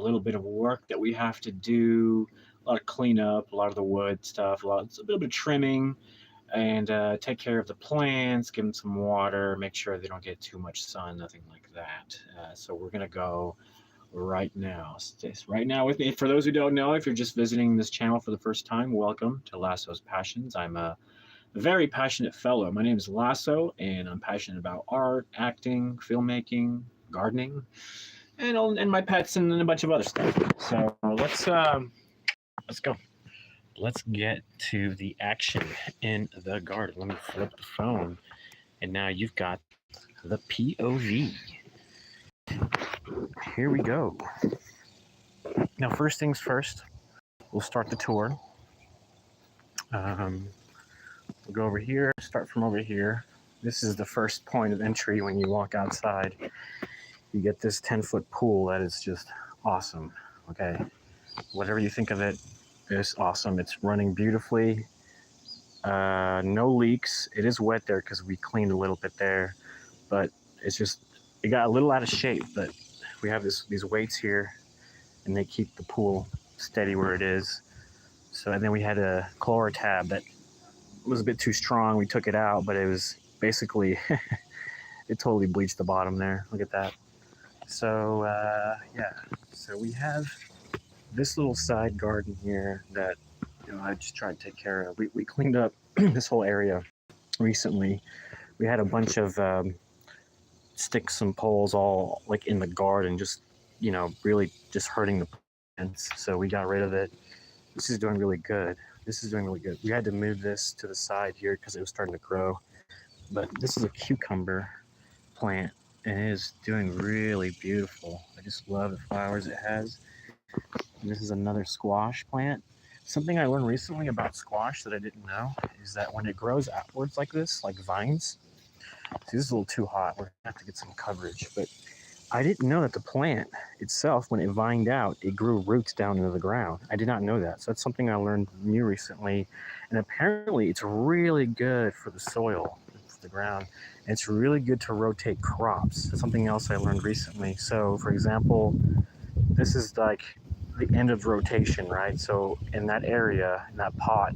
little bit of work that we have to do, a lot of cleanup, a lot of the wood stuff, a little bit of trimming, and take care of the plants, give them some water, make sure they don't get too much sun, nothing like that. So we're gonna go right now. Stay right now with me. For those who don't know, if you're just visiting this channel for the first time, welcome to Lasso's Passions. I'm a very passionate fellow. My name is Lasso, and I'm passionate about art, acting, filmmaking, gardening, and my pets and a bunch of other stuff. So let's go. Let's get to the action in the garden. Let me flip the phone, and now you've got the POV. Here we go. Now, first things first, we'll start the tour. We'll go over here, start from over here. This is the first point of entry when you walk outside. You get this 10-foot pool that is just awesome. Okay, whatever you think of it, it's awesome. It's running beautifully. No leaks. It is wet there because we cleaned a little bit there, but it's just, it got a little out of shape, but we have these weights here and they keep the pool steady where it is. So, and then we had a chlor tab that was a bit too strong. We took it out, but it was basically, it totally bleached the bottom there. Look at that. So, yeah, so we have this little side garden here that, you know, I just tried to take care of. We cleaned up this whole area recently. We had a bunch of sticks and poles all like in the garden, just, you know, really just hurting the plants. So we got rid of it. This is doing really good. This is doing really good. We had to move this to the side here because it was starting to grow. But this is a cucumber plant, and it is doing really beautiful. I just love the flowers it has. And this is another squash plant. Something I learned recently about squash that I didn't know is that when it grows outwards like this, like vines, see, this is a little too hot. We're gonna have to get some coverage, but I didn't know that the plant itself, when it vined out, it grew roots down into the ground. I did not know that. So that's something I learned new recently. And apparently it's really good for the soil, for the ground. And it's really good to rotate crops. That's something else I learned recently. So for example, this is like the end of rotation, right? So in that area, in that pot,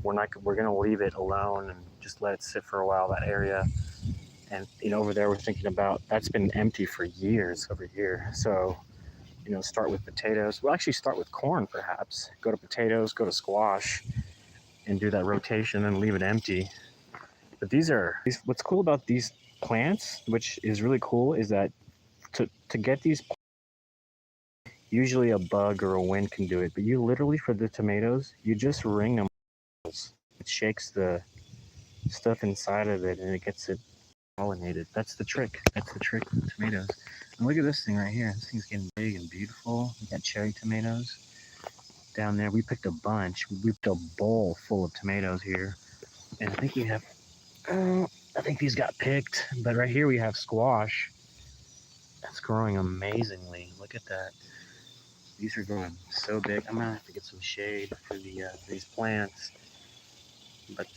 we're gonna leave it alone and just let it sit for a while, that area. And, you know, over there, we're thinking about, that's been empty for years over here. So, you know, start with potatoes. We'll actually start with corn, perhaps. Go to potatoes, go to squash, and do that rotation and leave it empty. But what's cool about these plants, which is really cool, is that to get these, usually a bug or a wind can do it. But you literally, for the tomatoes, you just ring them. It shakes the stuff inside of it and it gets it pollinated. That's the trick. That's the trick with tomatoes. And look at this thing right here. This thing's getting big and beautiful. We got cherry tomatoes down there. We picked a bunch. We picked a bowl full of tomatoes here. And I think we have, I think these got picked. But right here we have squash. That's growing amazingly. Look at that. These are growing so big. I'm gonna have to get some shade for these plants. But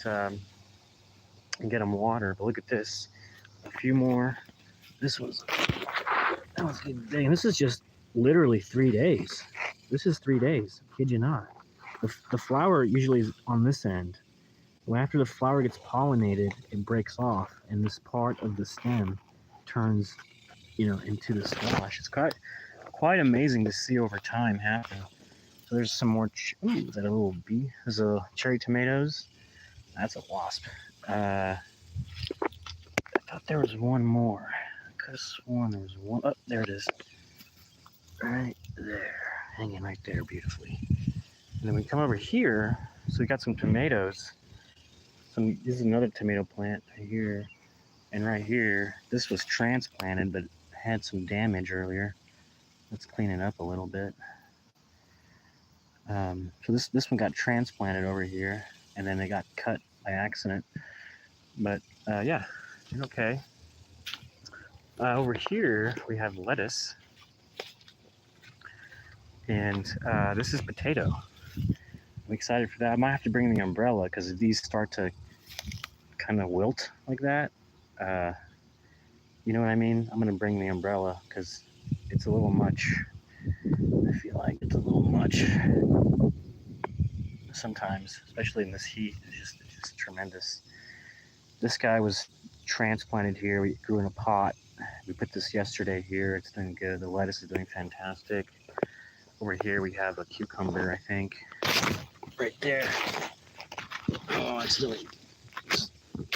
and get them water. But look at this. A few more. That was getting big. And this is just literally 3 days. This is 3 days. Kid you not. The flower usually is on this end. Well, after the flower gets pollinated, it breaks off, and this part of the stem turns, you know, into the squash. It's quite amazing to see over time happen. So there's some more. Ooh, is that a little bee? There's a cherry tomatoes. That's a wasp. I thought there was one more. I could have sworn there was one. Oh, there it is. Right there. Hanging right there beautifully. And then we come over here. So we got some tomatoes. This is another tomato plant right here. And right here, this was transplanted, but had some damage earlier. Let's clean it up a little bit. So this one got transplanted over here, and then it got cut by accident. But yeah, okay. Over here we have lettuce, and this is potato. I'm excited for that. I might have to bring the umbrella because if these start to kind of wilt like that, you know what I mean? I'm gonna bring the umbrella because it's a little much. much sometimes, especially in this heat. It's just tremendous. This guy was transplanted here. We grew in a pot. We put this yesterday here. It's doing good. The lettuce is doing fantastic. Over here we have a cucumber, I think. Right there. Oh, it's really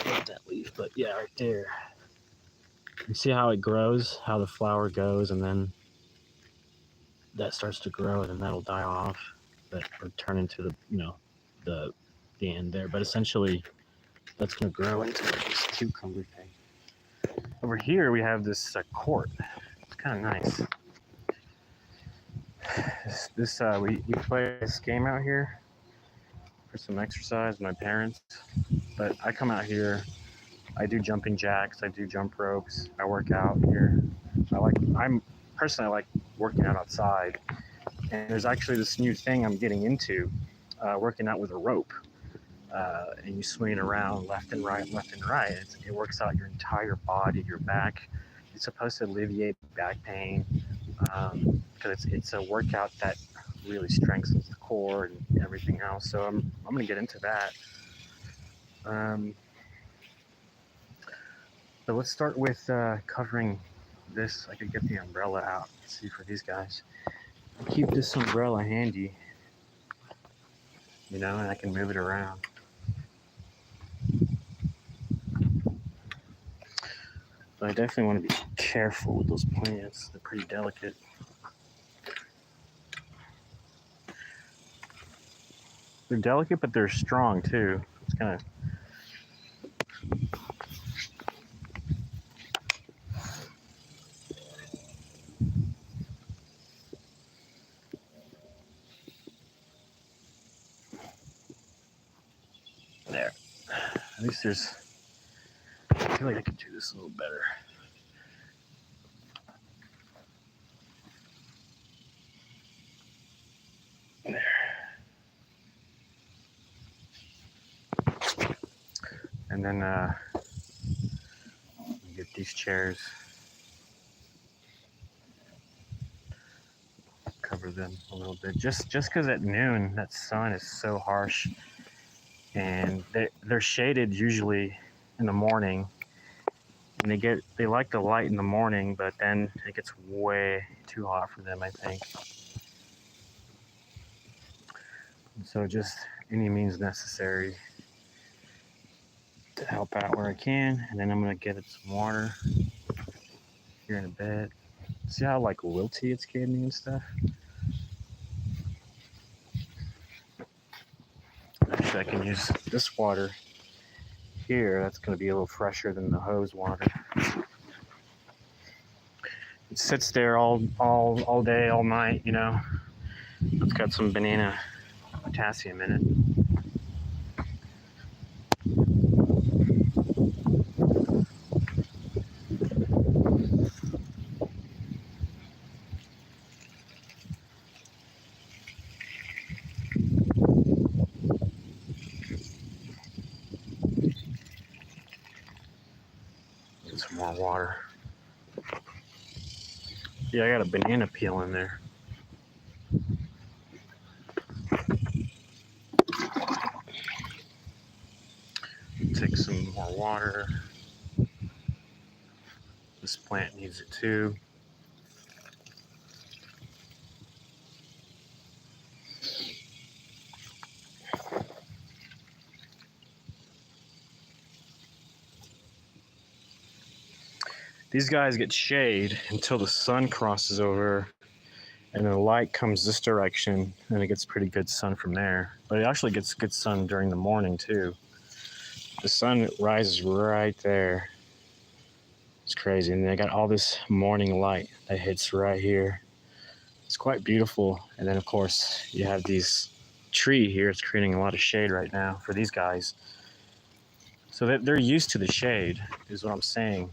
not that leaf, but yeah, right there. You see how it grows, how the flower goes, and then that starts to grow, and then that'll die off, or turn into the, the end there. But essentially, that's gonna grow into this cucumber thing. Over here we have this court. It's kind of nice. We play this game out here for some exercise with my parents. But I come out here, I do jumping jacks, I do jump ropes, I work out here. I like working out outside. And there's actually this new thing I'm getting into, working out with a rope. And you swing around left and right, left and right. It works out your entire body, your back. It's supposed to alleviate back pain, because it's a workout that really strengthens the core and everything else. So I'm gonna get into that. So let's start with covering this. I could get the umbrella out. Let's see for these guys. Keep this umbrella handy, and I can move it around. But I definitely want to be careful with those plants. They're pretty delicate. They're delicate, but they're strong too. It's kind of... There. At least there's... I feel like I could do this a little better. There. And then get these chairs. Cover them a little bit. Just because at noon that sun is so harsh, and they're shaded usually in the morning. And they like the light in the morning, but then it gets way too hot for them, I think. And so just any means necessary to help out where I can. And then I'm gonna get it some water here in a bit. See how like wilty it's getting and stuff? Actually, I can use this water here. That's gonna be a little fresher than the hose water. It sits there all day, all night, It's got some banana potassium in it. Get some more water. Yeah, I got a banana peel in there. Take some more water. This plant needs it too. These guys get shade until the sun crosses over and the light comes this direction, and it gets pretty good sun from there. But it actually gets good sun during the morning too. The sun rises right there. It's crazy. And they got all this morning light that hits right here. It's quite beautiful. And then of course you have these tree here. It's creating a lot of shade right now for these guys. So they're used to the shade is what I'm saying.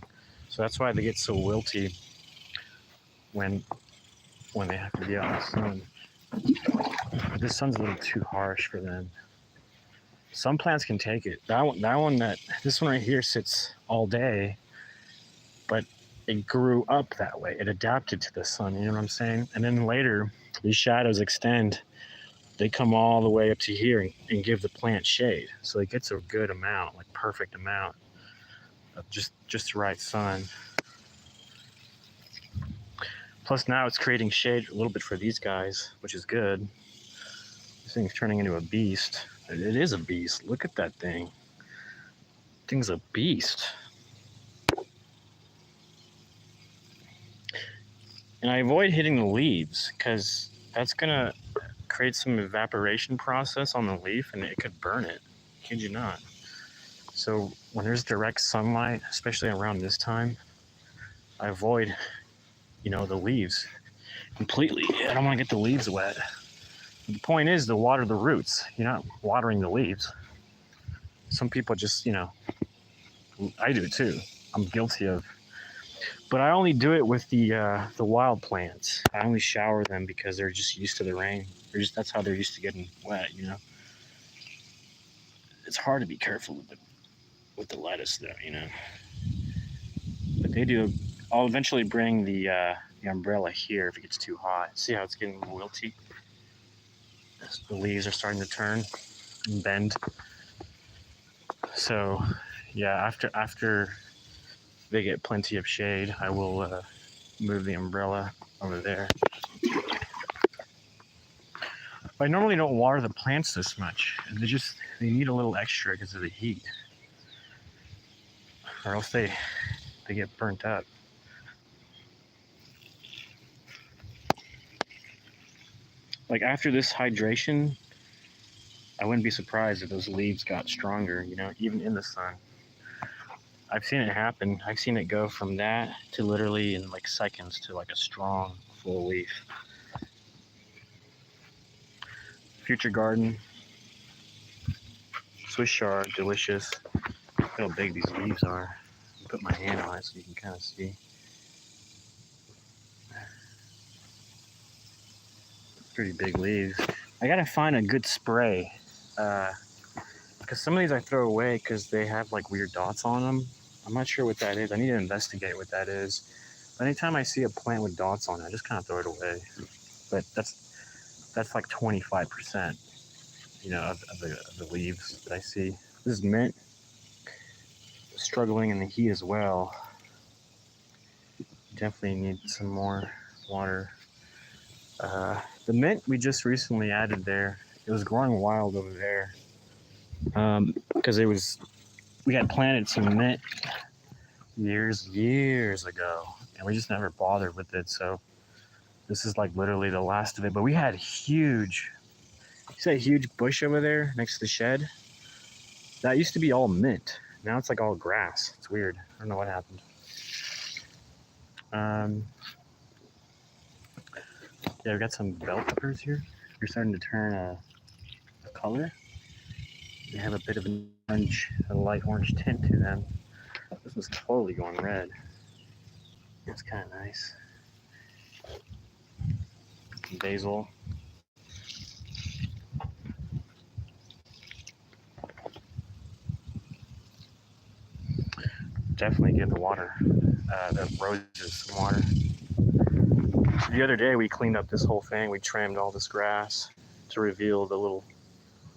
So that's why they get so wilty when they have to be out in the sun. This sun's a little too harsh for them. Some plants can take it. This one right here sits all day, but it grew up that way. It adapted to the sun, you know what I'm saying? And then later, These shadows extend. They come all the way up to here and give the plant shade. So it gets a good amount, like perfect amount of just the right sun. Plus now it's creating shade a little bit for these guys, which is good. This thing's turning into a beast. It is a beast. Look at that thing. Thing's a beast. And I avoid hitting the leaves because that's gonna create some evaporation process on the leaf and it could burn it. Kid you not. So when there's direct sunlight, especially around this time, I avoid, the leaves completely. I don't want to get the leaves wet. The point is to water the roots. You're not watering the leaves. Some people just, I do it too. I'm guilty of. But I only do it with the wild plants. I only shower them because they're just used to the rain. That's how they're used to getting wet. It's hard to be careful with the lettuce, though. But they do. I'll eventually bring the umbrella here if it gets too hot. See how it's getting wilty? The leaves are starting to turn and bend. So, yeah, after they get plenty of shade, I will move the umbrella over there. But I normally don't water the plants this much. They need a little extra because of the heat, or else they get burnt up. Like after this hydration, I wouldn't be surprised if those leaves got stronger, even in the sun. I've seen it happen. I've seen it go from that to literally in like seconds to like a strong full leaf. Future garden. Swiss chard, delicious. Look how big these leaves are. I'll put my hand on it so you can kind of see. Pretty big leaves. I gotta find a good spray. Because some of these I throw away because they have like weird dots on them. I'm not sure what that is. I need to investigate what that is. But anytime I see a plant with dots on it, I just kind of throw it away. But that's like 25%, of the leaves that I see. This is mint. Struggling in the heat as well. Definitely need some more water. The mint we just recently added there. It was growing wild over there. Because we had planted some mint years ago, and we just never bothered with it. So this is like literally the last of it. But we had you see that huge bush over there next to the shed? That used to be all mint. Now it's like all grass. It's weird. I don't know what happened. Yeah, we've got some bell peppers here. They're starting to turn a color. They have a bit of a light orange tint to them. This was totally going red. It's kind of nice. Basil. Definitely give the roses some water. The other day we cleaned up this whole thing. We trimmed all this grass to reveal the little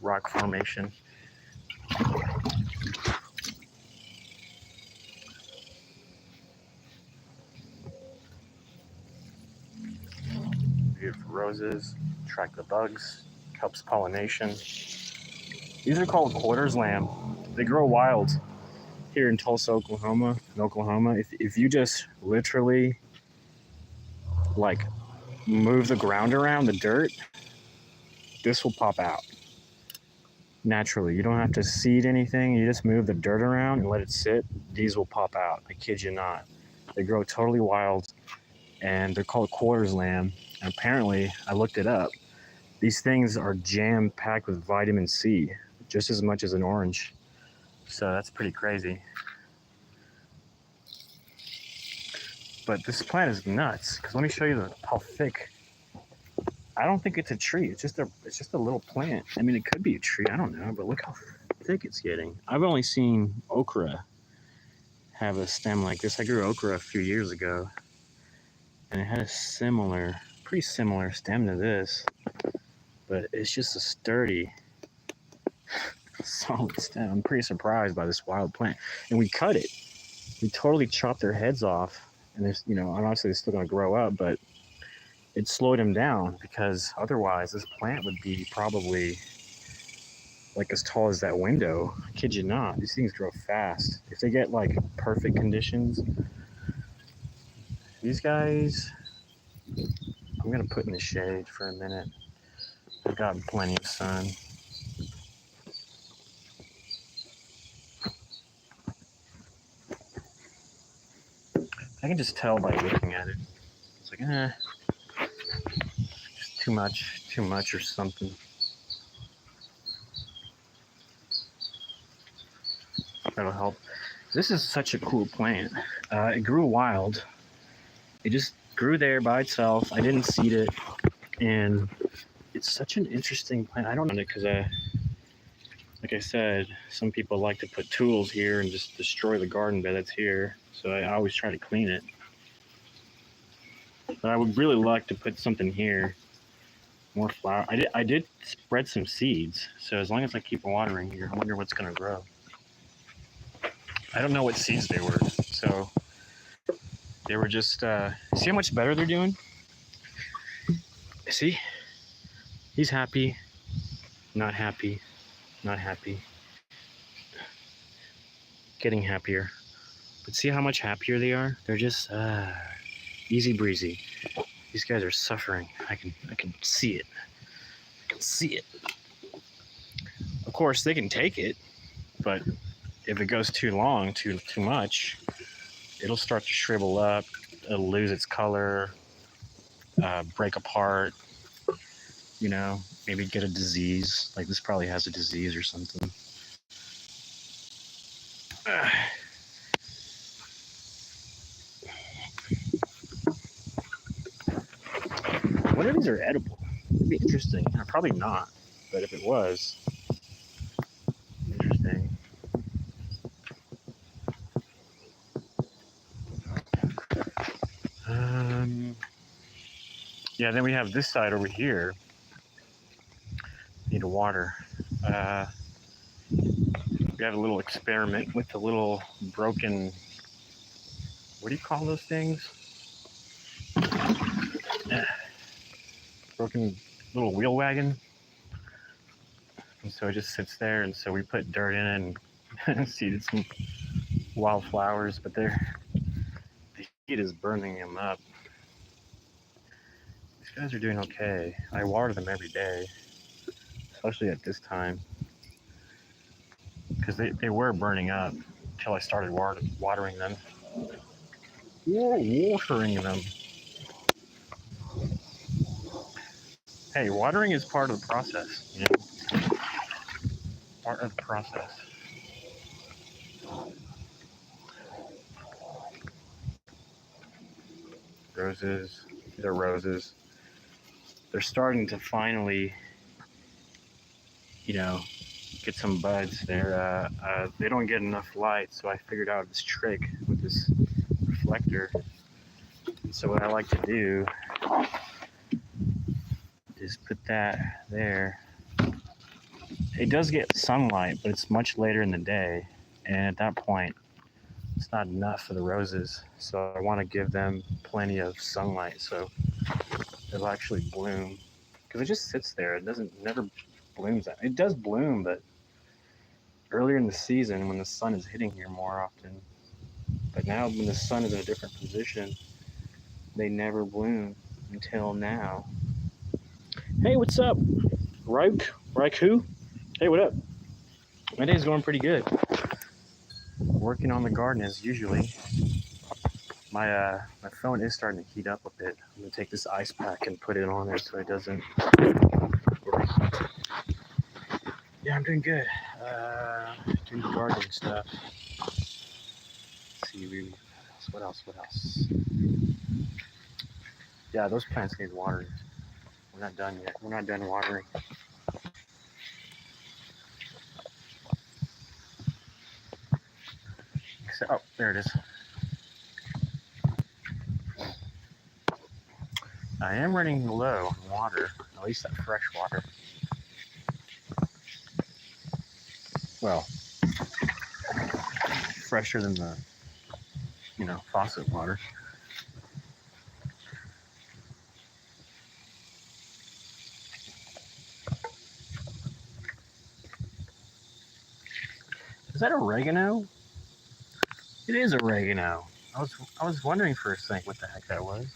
rock formation. Beautiful roses, attract the bugs, helps pollination. These are called quarters lamb. They grow wild here in Tulsa, Oklahoma. If you just literally like move the ground around, the dirt, this will pop out naturally. You don't have to seed anything. You just move the dirt around and let it sit. These will pop out. I kid you not. They grow totally wild, and they're called quarters lamb. And apparently, I looked it up. These things are jam-packed with vitamin C, just as much as an orange. So that's pretty crazy. But this plant is nuts, because let me show you how thick. I don't think it's a tree. It's just a little plant. I mean, it could be a tree. I don't know, but look how thick it's getting. I've only seen okra have a stem like this. I grew okra a few years ago, and it had a similar pretty similar stem to this, but it's just a sturdy, solid stem. I'm pretty surprised by this wild plant. And we cut it. We totally chopped their heads off. And there's, obviously they're still going to grow up, but it slowed them down because otherwise this plant would be probably like as tall as that window. I kid you not. These things grow fast. If they get like perfect conditions, these guys, I'm going to put in the shade for a minute. I've got plenty of sun. I can just tell by looking at it. It's like, just too much or something. That'll help. This is such a cool plant. It grew wild. It just grew there by itself. I didn't seed it. And it's such an interesting plant. I don't know, because like I said, some people like to put tools here and just destroy the garden bed that's here. So I always try to clean it. But I would really like to put something here. More flower. I did spread some seeds. So as long as I keep watering here, I wonder what's going to grow. I don't know what seeds they were. So they were just, see how much better they're doing? See? He's happy, not happy, not happy. Getting happier. But see how much happier they are? They're just easy breezy. These guys are suffering. I can see it. I can see it. Of course, they can take it, but if it goes too long, too much, it'll start to shrivel up. It'll lose its color, break apart. Maybe get a disease. Like this probably has a disease or something. What if these are edible? It'd be interesting. Probably not, but if it was, interesting. Yeah, then we have this side over here. Need to water. We have a little experiment with the little broken, what do you call those things? Broken little wheel wagon. And so it just sits there, and so we put dirt in it and seeded some wildflowers, but the heat is burning them up. These guys are doing okay. I water them every day, especially at this time, because they were burning up until I started watering them. Watering them. Hey, watering is part of the process, Part of the process. Roses. These are roses. They're starting to finally, get some buds. They don't get enough light, so I figured out this trick with this reflector. So what I like to do is put that there. It does get sunlight, but it's much later in the day, and at that point, it's not enough for the roses. So I want to give them plenty of sunlight so it'll actually bloom. Because it just sits there. It never blooms. It does bloom, but earlier in the season when the sun is hitting here more often. But now when the sun is in a different position, they never bloom until now. Hey, what's up? Raiku? Hey, what up? My day's going pretty good. Working on the garden as usually. My phone is starting to heat up a bit. I'm gonna take this ice pack and put it on there so it doesn't. Yeah, I'm doing good. Doing the gardening stuff. Let's see, what else? Yeah, those plants need watering. We're not done yet. We're not done watering. Oh, there it is. I am running low on water, at least that fresh water. Well, fresher than the, faucet water. Is that oregano? It is oregano. I was wondering for a second what the heck that was.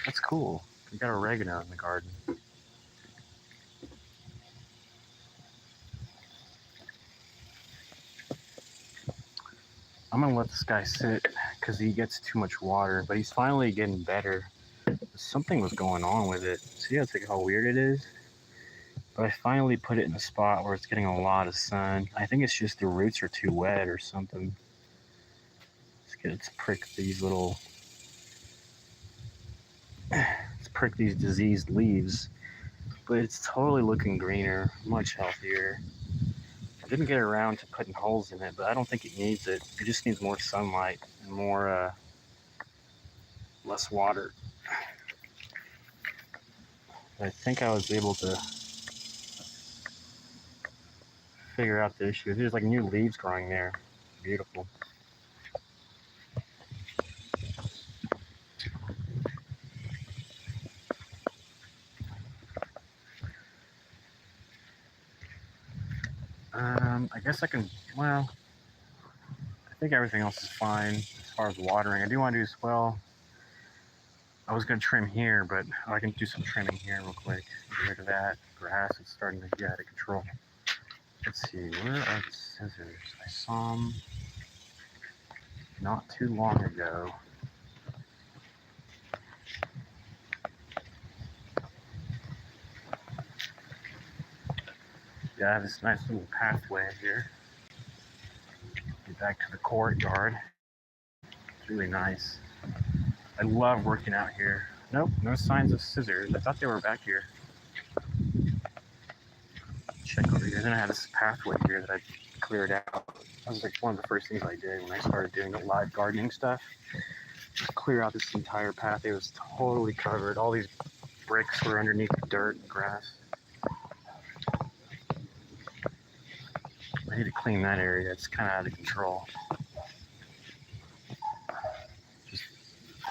That's cool. We got oregano in the garden. I'm gonna let this guy sit because he gets too much water, but he's finally getting better. Something was going on with it. See how weird it is? But I finally put it in a spot where it's getting a lot of sun. I think it's just the roots are too wet or something. Let's prick these diseased leaves. But it's totally looking greener, much healthier. I didn't get around to putting holes in it, but I don't think it needs it. It just needs more sunlight and less water. I think I was able to figure out the issue. There's like new leaves growing there. Beautiful. I guess I can, well, I think everything else is fine as far as watering. I do want to do as well. I was going to trim here, but I can do some trimming here real quick. Get rid of that grass. It's starting to get out of control. Let's see, where are the scissors? I saw them not too long ago. Yeah, I have this nice little pathway here. Get back to the courtyard. It's really nice. I love working out here. Nope, no signs of scissors. I thought they were back here. Check over here. Then I had this pathway here that I cleared out. That was like one of the first things I did when I started doing the live gardening stuff. Just clear out this entire path. It was totally covered. All these bricks were underneath the dirt and grass. I need to clean that area. It's kind of out of control.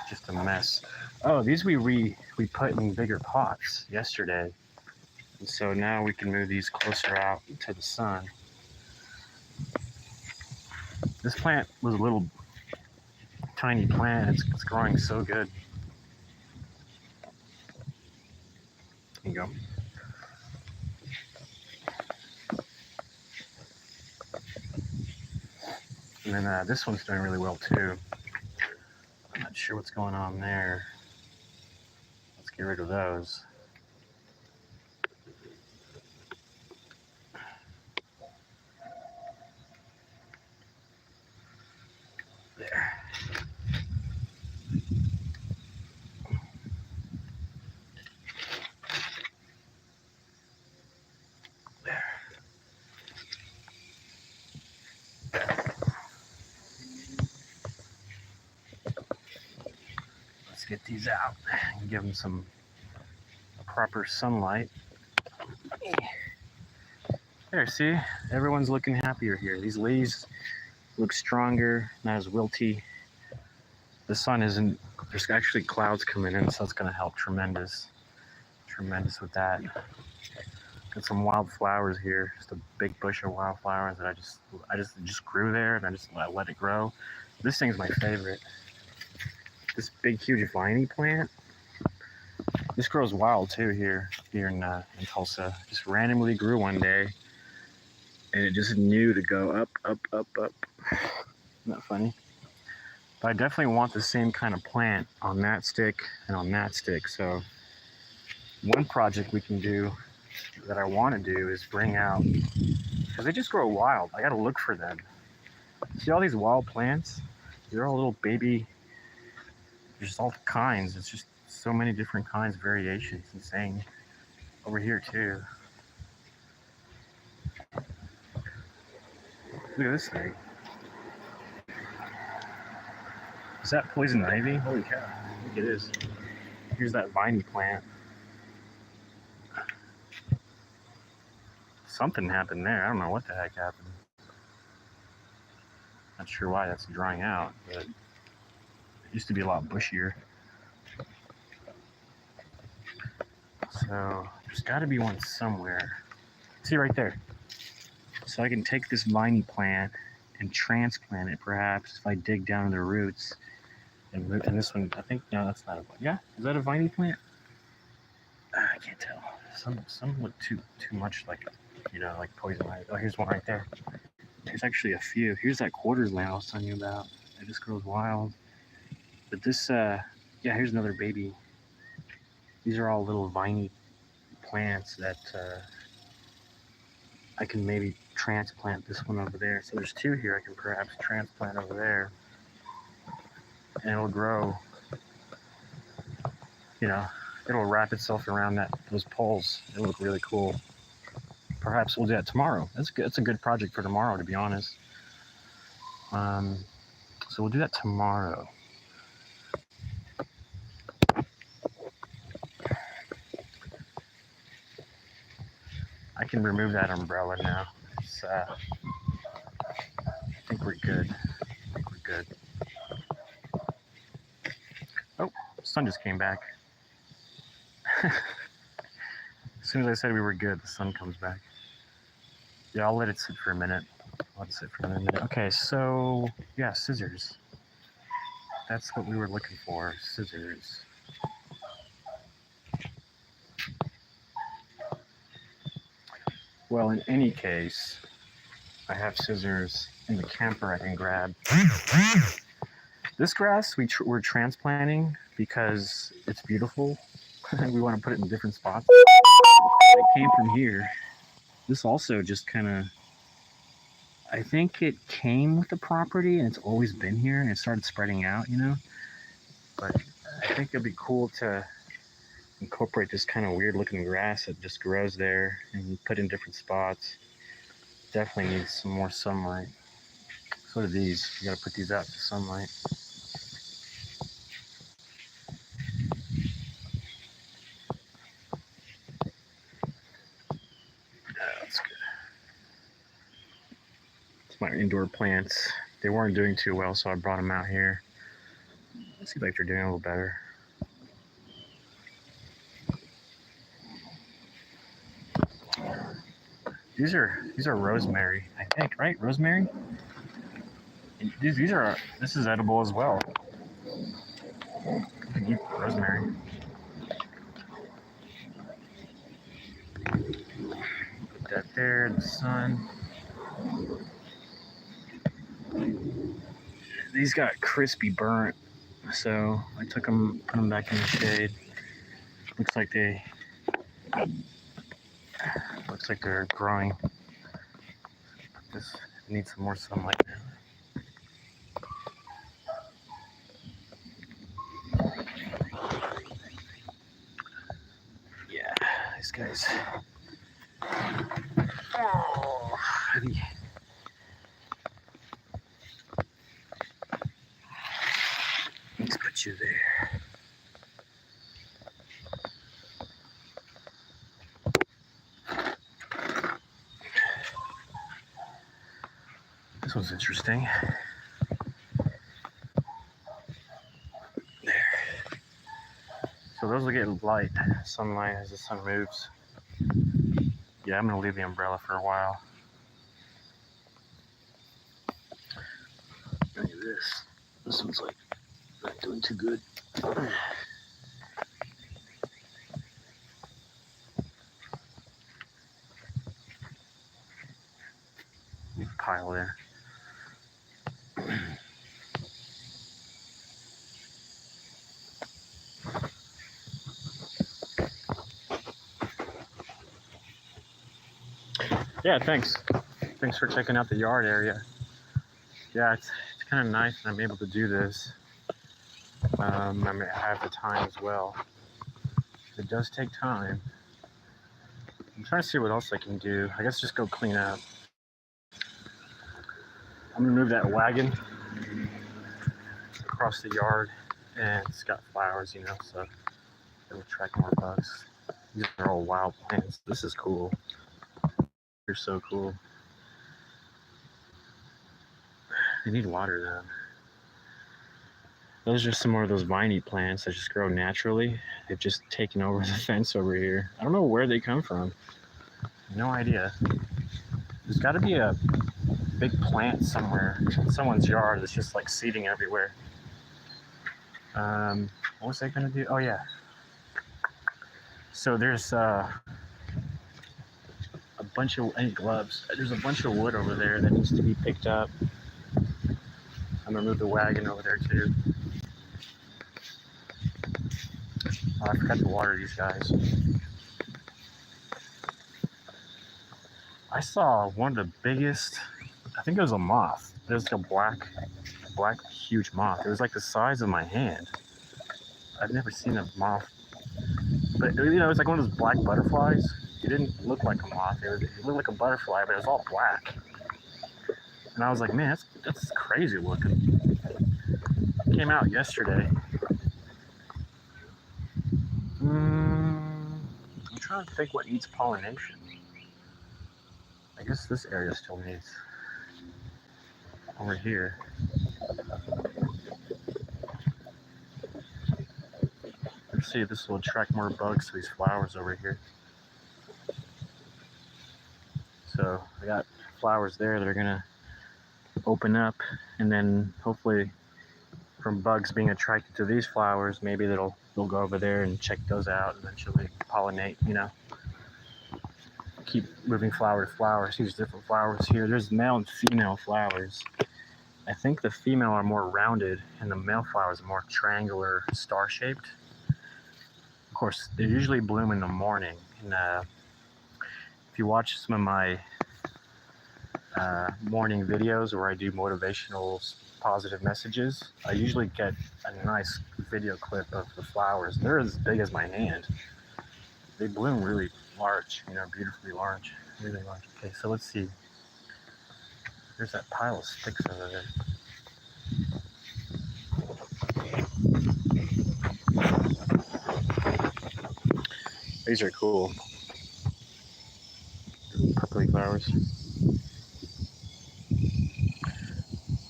Just a mess. Oh, these we put in bigger pots yesterday. And so now we can move these closer out to the sun. This plant was a little tiny plant. It's growing so good. There you go. And then this one's doing really well too. I'm not sure what's going on there. Let's get rid of those. There. There. Let's get these out and give them some proper sunlight. There, see? Everyone's looking happier here. These leaves look stronger, not as wilty. The sun isn't, there's actually clouds coming in, so it's going to help tremendous with that. Got some wildflowers here, just a big bush of wildflowers that I just grew there, and I just let it grow. This thing's my favorite. This big, huge viney plant. This grows wild too here in Tulsa. Just randomly grew one day, and it just knew to go up, up, up, up. Isn't that funny? But I definitely want the same kind of plant on that stick and on that stick. So one project we can do that I want to do is bring out, because they just grow wild. I got to look for them. See all these wild plants? They're all little baby. There's all kinds. It's just so many different kinds, variations. Insane. Over here too. Look at this thing. Is that poison ivy? Holy cow. I think it is. here's that viney plant. Something happened there. I don't know what the heck happened. Not sure why that's drying out, but it used to be a lot bushier. So there's got to be one somewhere. See right there. So I can take this viney plant and transplant it, perhaps, if I dig down to the roots. And this one, I think, no, that's not a, yeah, is that a viney plant? I can't tell. Some look too much like, like poison ivy. Oh, here's one right there. There's actually a few. Here's that quarters land I was telling you about. It just grows wild. But this, yeah, here's another baby. These are all little viney plants that I can maybe transplant this one over there. So there's two here I can perhaps transplant over there. And it'll grow, it'll wrap itself around those poles. It'll look really cool. Perhaps we'll do that tomorrow. That's a good project for tomorrow, to be honest. So we'll do that tomorrow. I can remove that umbrella now. I think we're good. Oh, the sun just came back. As soon as I said we were good, the sun comes back. Yeah, I'll let it sit for a minute. Okay, so, yeah, scissors. That's what we were looking for, scissors. Well, in any case, I have scissors in the camper I can grab. This grass we're transplanting because it's beautiful. We want to put it in different spots. It came from here. This also just kind of, I think it came with the property and it's always been here and it started spreading out, But I think it'd be cool to incorporate this kind of weird looking grass that just grows there and put in different spots. Definitely needs some more sunlight. So do these. You gotta put these out to sunlight. That's good. It's my indoor plants. They weren't doing too well, so I brought them out here. It seems like they're doing a little better. These are rosemary, I think, right? Rosemary? This is edible as well. You can eat rosemary. Put that there in the sun. These got crispy burnt, so I took them, put them back in the shade. Looks like they're growing. This needs some more sunlight now. Yeah, these guys. Oh, heavy. Let's put you there. This one's interesting. There. So those will get light sunlight as the sun moves. Yeah, I'm gonna leave the umbrella for a while. Look at this. This one's like not doing too good. Pile there. Yeah, thanks. Thanks for checking out the yard area. Yeah, it's kind of nice that I'm able to do this. I have the time as well. It does take time. I'm trying to see what else I can do. I guess just go clean up. I'm gonna move that wagon across the yard, and it's got flowers, so It'll attract more bugs. These are all wild plants. This is cool. They're so cool. They need water though. Those are some more of those viney plants that just grow naturally. They've just taken over the fence over here. I don't know where they come from. No idea. There's got to be a big plant somewhere in someone's yard that's just like seeding everywhere. What was I gonna do? Oh yeah. So there's a bunch of gloves. There's a bunch of wood over there that needs to be picked up. I'm gonna move the wagon over there too. Oh, I forgot to water these guys. I saw one of the biggest, I think it was a moth. It was like a black huge moth. It was like the size of my hand. I've never seen a moth, but you know, it was like one of those black butterflies. It didn't look like a moth. It looked like a butterfly, but it was all black. And I was like, man, that's crazy looking. It came out yesterday. I'm trying to think what needs pollination. I guess this area still needs. Over here. Let's see if this will attract more bugs to these flowers over here. So I got flowers there that are gonna open up, and then hopefully from bugs being attracted to these flowers, maybe they'll go over there and check those out and eventually pollinate, you know. Keep moving flower to flower. See, there's different flowers here. There's male and female flowers. I think the female are more rounded and the male flowers are more triangular, star-shaped. Of course, they usually bloom in the morning. And if you watch some of my morning videos where I do motivational, positive messages, I usually get a nice video clip of the flowers. They're as big as my hand. They bloom really large, you know, beautifully large, really large. Okay, so let's see. There's that pile of sticks over there. These are cool. Purpley flowers.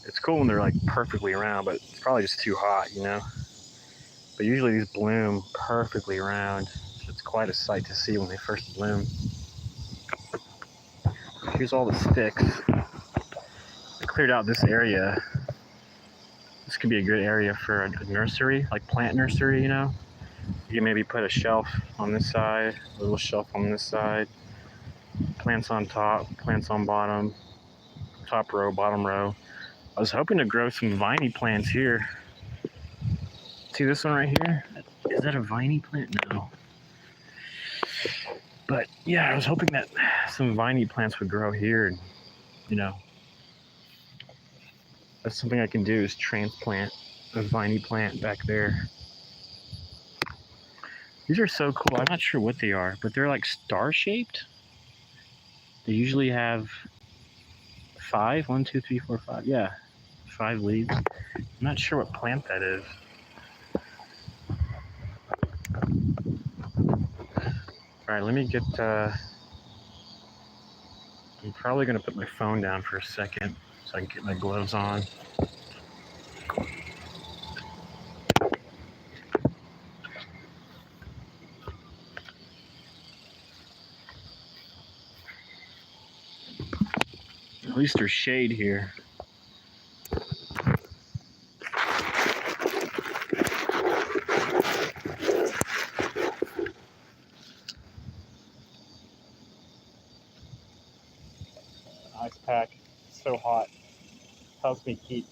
It's cool when they're like perfectly round, but it's probably just too hot, you know? But usually these bloom perfectly round. It's quite a sight to see when they first bloom. Here's all the sticks. I cleared out this area. This could be a good area for a nursery, like plant nursery, you know? You can maybe put a shelf on this side, a little shelf on this side, plants on top, plants on bottom, top row, bottom row. I was hoping to grow some viney plants here. See this one right here? Is that a viney plant? No. But yeah, I was hoping that some viney plants would grow here, and you know, that's something I can do, is transplant a viney plant back there. These are so cool. I'm not sure what they are, but they're like star-shaped. They usually have 5, 1, 2, 3, 4, 5. Yeah, 5 leaves. I'm not sure what plant that is. All right, let me get. I'm probably gonna put my phone down for a second so I can get my gloves on. At least there's shade here. Ice pack. It's so hot. Helps me keep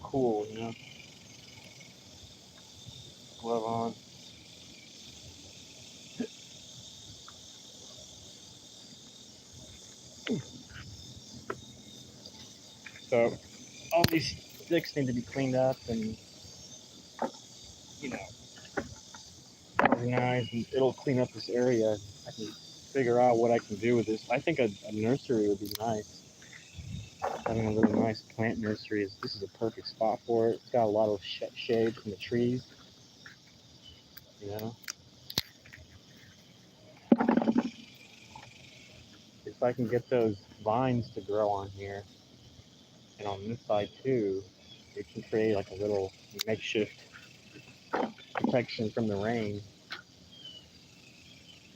cool, you know. Glove on. So all these sticks need to be cleaned up and, you know, organized, and it'll clean up this area. I can figure out what I can do with this. I think a nursery would be nice. Having a little nice plant nursery, this is a perfect spot for it. It's got a lot of shade from the trees, you know. I can get those vines to grow on here, and on this side too, it can create like a little makeshift protection from the rain.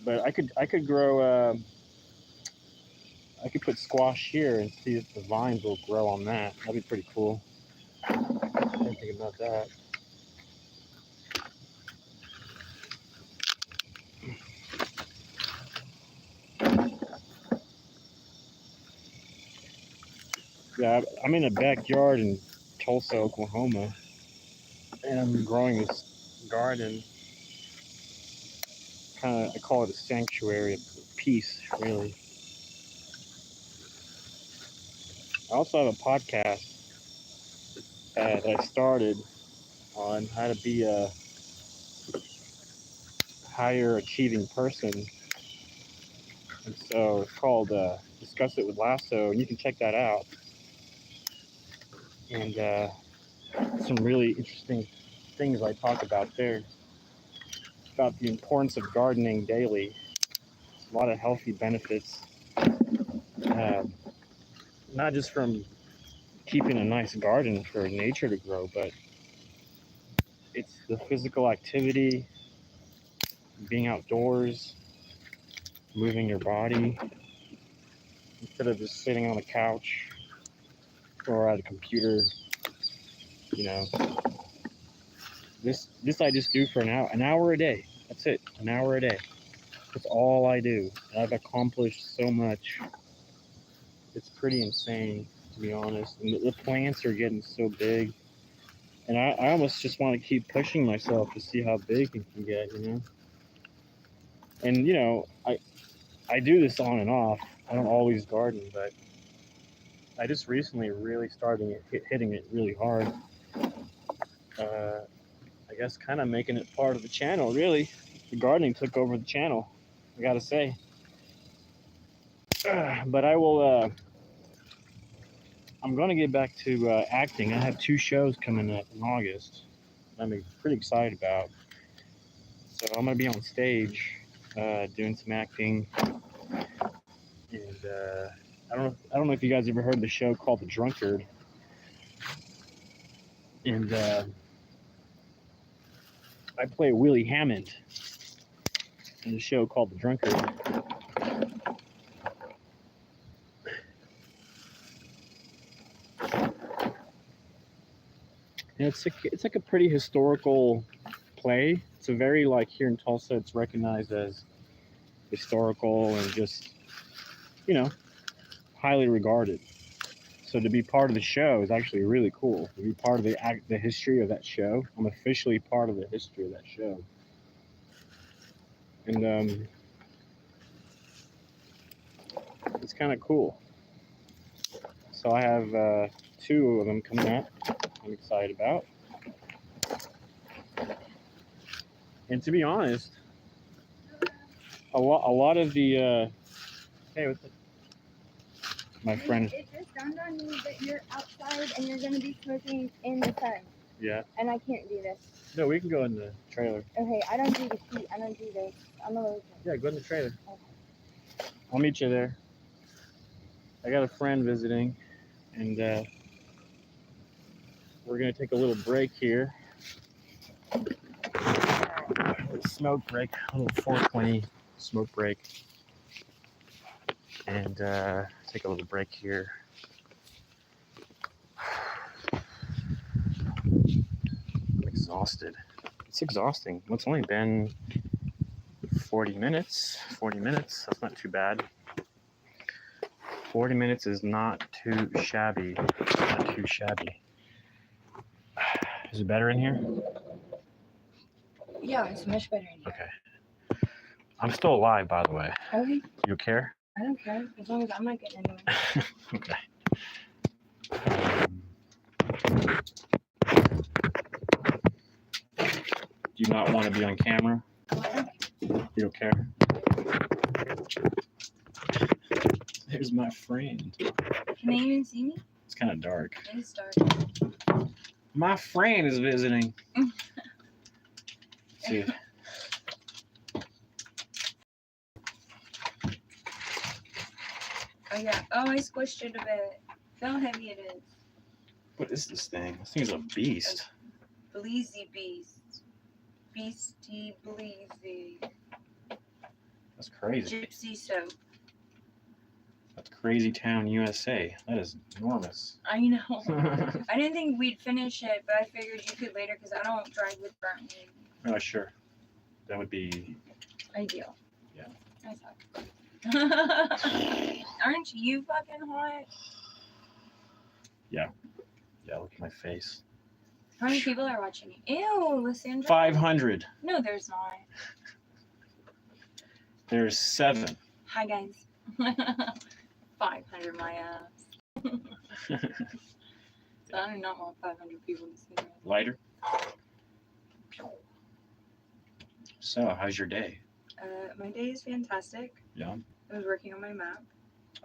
But I could grow. I could put squash here and see if the vines will grow on that. That'd be pretty cool. I didn't think about that. Yeah, I'm in a backyard in Tulsa, Oklahoma, and I'm growing this garden. I call it a sanctuary of peace, really. I also have a podcast that I started on how to be a higher achieving person. And so it's called Discuss It with Lasso, and you can check that out. And some really interesting things I talk about there about the importance of gardening daily. A lot of healthy benefits, not just from keeping a nice garden for nature to grow, but it's the physical activity, being outdoors, moving your body instead of just sitting on the couch or at a computer. You know, this I just do for an hour a day. That's it, an hour a day. That's all I do. I've accomplished so much. It's pretty insane, to be honest. And the plants are getting so big. And I almost just want to keep pushing myself to see how big it can get, you know? And, you know, I do this on and off. I don't always garden, but I just recently really started hitting it really hard. I guess kind of making it part of the channel, really. The gardening took over the channel, I gotta say. But I will... I'm going to get back to acting. I have 2 shows coming up in August I'm pretty excited about. So I'm going to be on stage doing some acting. And I don't know if you guys ever heard the show called The Drunkard. And I play Willie Hammond in the show called The Drunkard. And it's like a pretty historical play. It's a very, like, here in Tulsa, it's recognized as historical and just, you know, highly regarded. So to be part of the show is actually really cool. To be part of the history of that show. I'm officially part of the history of that show. And it's kind of cool. So I have 2 of them coming up I'm excited about. And to be honest, a lot of the hey, what's up? My friend. It just dawned on me that you're outside and you're going to be smoking in the sun. Yeah. And I can't do this. No, we can go in the trailer. Okay, I don't do the heat. I don't do this. I'm allergic. Yeah, go in the trailer. Okay. I'll meet you there. I got a friend visiting, and we're going to take a little break here. A little smoke break, a little 420 smoke break. And take a little break here. I'm exhausted. It's exhausting. It's only been 40 minutes. 40 minutes, that's not too bad. 40 minutes is not too shabby. Not too shabby. Is it better in here? Yeah, it's much better in here. Okay. I'm still alive, by the way. Okay. You care? I don't care, as long as I'm not getting anywhere. Okay. Do you not want to be on camera? You don't care? There's my friend. Can they even see me? It's kind of dark. It is dark. My friend is visiting. Let's see. Oh yeah. Oh, I squished it a bit. Feel how heavy it is. What is this thing? This thing's a beast. Bleezy beast. Beastie bleezy. That's crazy. Gypsy soap. That's Crazy Town, USA. That is enormous. I know. I didn't think we'd finish it, but I figured you could later because I don't drive with burnt meat. Oh, sure. That would be Ideal. Yeah. I thought. Aren't you fucking hot? Yeah, look at my face. How many people are watching you? Ew, Lysandra. 500. No, there's not. There's 7. Hi, guys. 500 my ass. I do not want 500 people to see me. Lighter. So, how's your day? My day is fantastic. Yeah. I was working on my map.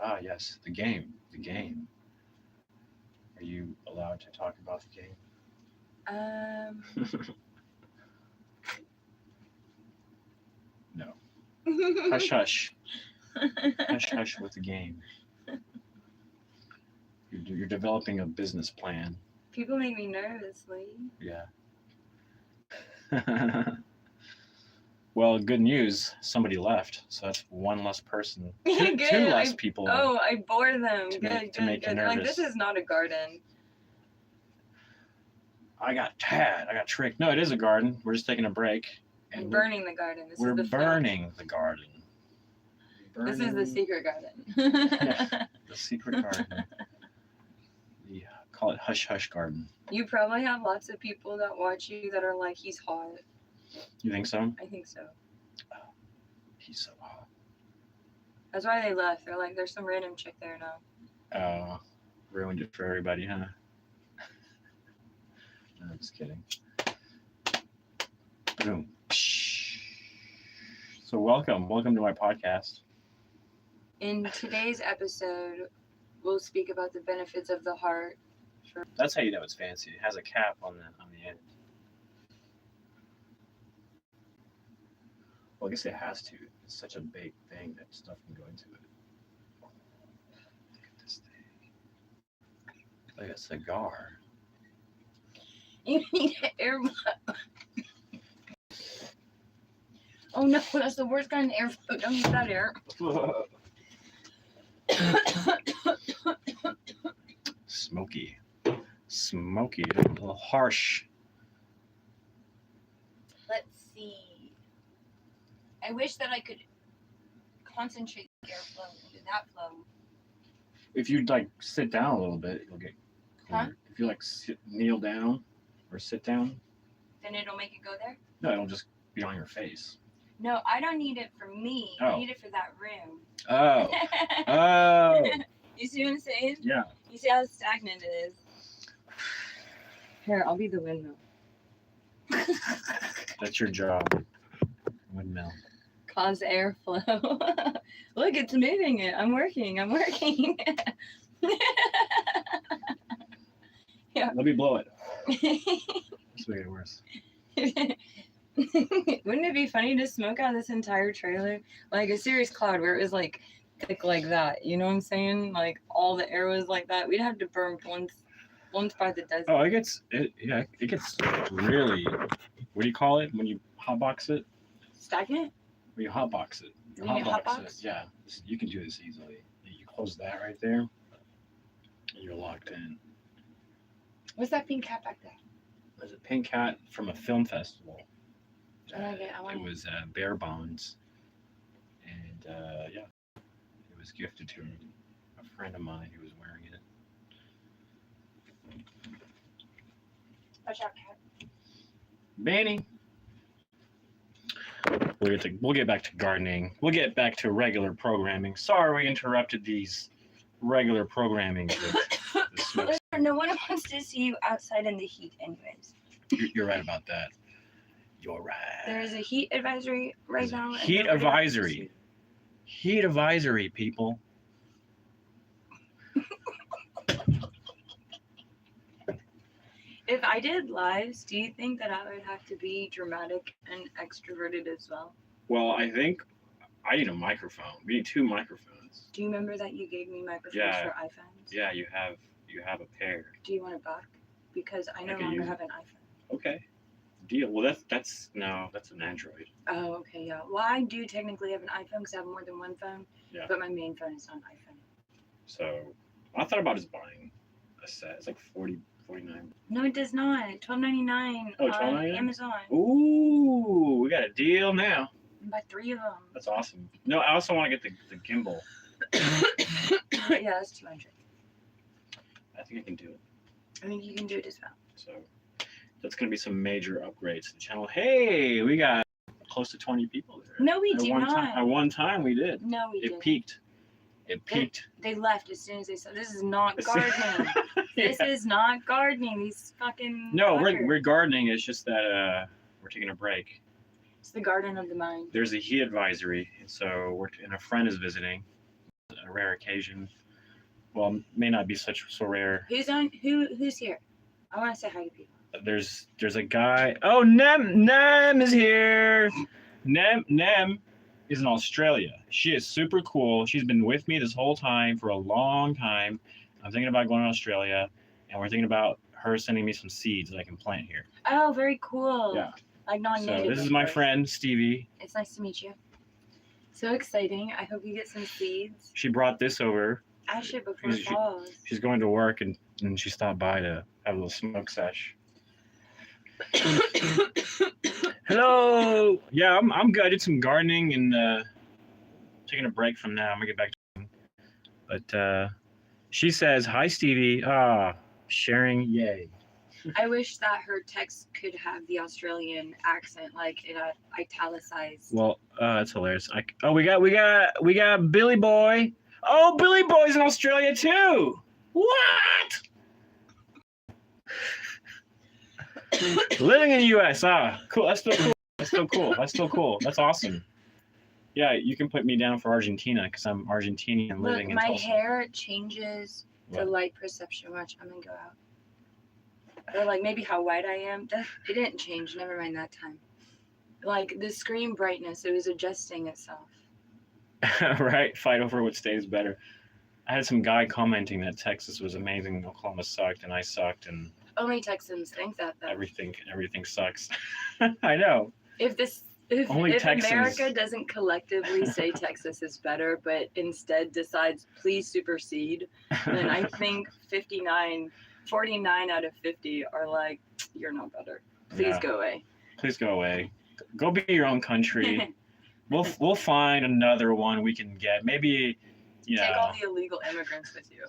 Ah, yes, the game. The game. Are you allowed to talk about the game? No. Hush, hush. Hush, hush with the game. You're developing a business plan. People make me nervous, Lee. Yeah. Well, good news. Somebody left, so that's one less person. Two Good. less people. Oh, I bore them. To Good, make- to good, make you good. Like, nervous. this is not a garden. I got tricked. No, it is a garden. We're just taking a break. I'm And burning the garden. This we're is the film. burning the garden. This is the Burning secret garden. the secret garden. Call it Hush Hush Garden. You probably have lots of people that watch you that are like, he's hot. You think so? I think so. He's so hot. That's why they left. They're like, there's some random chick there now. Ruined it for everybody, huh? No, I'm just kidding. Boom. So welcome to my podcast. In today's episode, we'll speak about the benefits of the heart. That's how you know it's fancy. It has a cap on the end. Well, I guess it has to. It's such a big thing that stuff can go into it. Look at this thing. Like a cigar. You need an air. Oh no, that's the worst kind of air. Don't use that air. Smoky, a little harsh. Let's see. I wish that I could concentrate the airflow into that flow. If you like sit down a little bit, you'll get clear. Huh? If you like kneel down or sit down, Then it'll make it go there? no, it'll just be on your face. No, I don't need it for me. Oh. I need it for that room. Oh, oh, You see what I'm saying? yeah. You see how stagnant it is? Here, I'll be the windmill. That's your job. Windmill. Cause airflow. Look, it's moving it. I'm working. Yeah. Let me blow it. Let's make it worse. Wouldn't it be funny to smoke out this entire trailer? Like a serious cloud where it was like thick like that. You know what I'm saying? Like all the air was like that. We'd have to burn once by the dozen. Oh, it gets really. What do you call it when you hotbox it? Stagnant? When you hotbox it. You mean hotbox? it. Yeah, you can do this easily. You close that right there, and you're locked in. What's that pink cat back there? There's a pink cat from a film festival. I want It was Bare Bones, and yeah, it was gifted to a friend of mine who was wearing it. Watch out, cat. Manny. We'll get back to gardening. We'll get back to regular programming. Sorry we interrupted these regular programming. with the smoke. No one wants to see you outside in the heat anyways. You're right about that. You're right. There is a heat advisory right now. and Heat nobody wants to advisory. see you. Heat advisory, people. If I did lives, do you think that I would have to be dramatic and extroverted as well? Well, I think I need a microphone. We need 2 microphones. iPhones. Do you remember that you gave me microphones Yeah. for iPhones? Yeah, you have a pair. Do you want it back? Because I no could longer use have an iPhone. Okay. Deal. Well, that's an Android. Oh, okay, yeah. Well, I do technically have an iPhone because I have more than one phone. Yeah. But my main phone is not an iPhone. So I thought about just buying a set. It's like 49. No, it does not. $12.99 Oh, on $12.99? Amazon. Ooh, we got a deal now. You buy 3 of them. That's awesome. No, I also want to get the gimbal. Yeah, that's 200. I think I can do it. I mean, you can do it as well. So that's going to be some major upgrades to the channel. Hey, we got close to 20 people there. No, we do one not. At one time, we did. No, we It didn't. peaked. It peaked. They left as soon as they saw. This is not gardening. This is not gardening. These fucking. No, fuckers. we're gardening. It's just that we're taking a break. It's the garden of the mind. There's a heat advisory, and so and a friend is visiting. A rare occasion. Well, may not be so rare. Who's here? I want to say hi to people. There's a guy. Oh, Nem is here. Nem is in Australia. She is super cool. She's been with me this whole time for a long time. I'm thinking about going to Australia, and we're thinking about her sending me some seeds that I can plant here. Oh, very cool. Yeah. Like non-native. So this is my of course. friend Stevie. It's nice to meet you. So exciting. I hope you get some seeds. She brought this over. I should before it She- falls. She's going to work, and she stopped by to have a little smoke sesh. Hello. Yeah, I'm good. I did some gardening and taking a break from now. I'm gonna get back to it. But she says, "Hi, Stevie." Sharing, yay. I wish that her text could have the Australian accent, like in a italicized. Well, that's hilarious. We got Billy Boy. Oh, Billy Boy's in Australia too. What? Living in the U.S. Cool. That's still cool. That's still cool. That's awesome. Yeah, you can put me down for Argentina because I'm Argentinian Look, living in my Tulsa. hair changes the What? light perception. Watch, I'm gonna go out. Or like maybe how white I am. It didn't change. Never mind that time. Like the screen brightness, it was adjusting itself. Right? Fight over what stays better. I had some guy commenting that Texas was amazing, Oklahoma sucked, and I sucked, and Only Texans think that though. everything sucks. I know. If Only Texans. America doesn't collectively say Texas is better, but instead decides please supersede, then I think 49 out of 50 are like, you're not better. Please Yeah. go away. Please go away. Go be your own country. We'll find another one we can get. Maybe, Take all the illegal immigrants with you.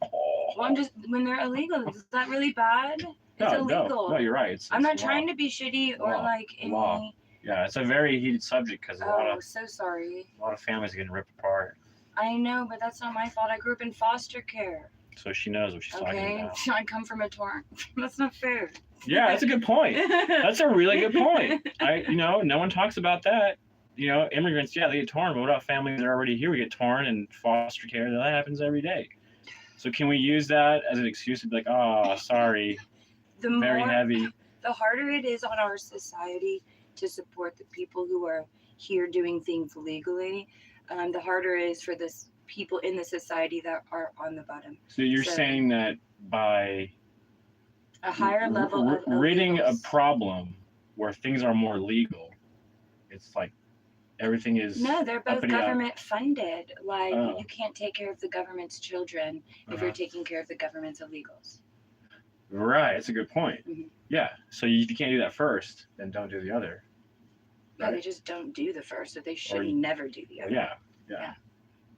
Well, I'm just when they're illegal, is that really bad? It's illegal. No, you're right. I'm not trying to be shitty or Law. like any. Law. Yeah, it's a very heated subject because a Oh, so sorry. lot of families are getting ripped apart. I know, but that's not my fault. I grew up in foster care. So she knows what she's talking Okay, about. I come from a torrent. That's not fair. Yeah, that's a good point. That's a really good point. No one talks about that. Immigrants, yeah, they get torn, but what about families that are already here? We get torn and foster care. That happens every day. So can we use that as an excuse to be like, oh, sorry, very heavy? The harder it is on our society to support the people who are here doing things legally, the harder it is for this people in the society that are on the bottom. So you're So- saying that by A higher level of ridding a illegals. problem where things are more legal, it's like everything is No, they're both uppity up. government funded. Like Oh. you can't take care of the government's children if Uh-huh. you're taking care of the government's illegals. Right, that's a good point. Mhm. Yeah, so if you can't do that first, then don't do the other. No, Right. they just don't do the first, so they should you- never do the other. Yeah. Yeah.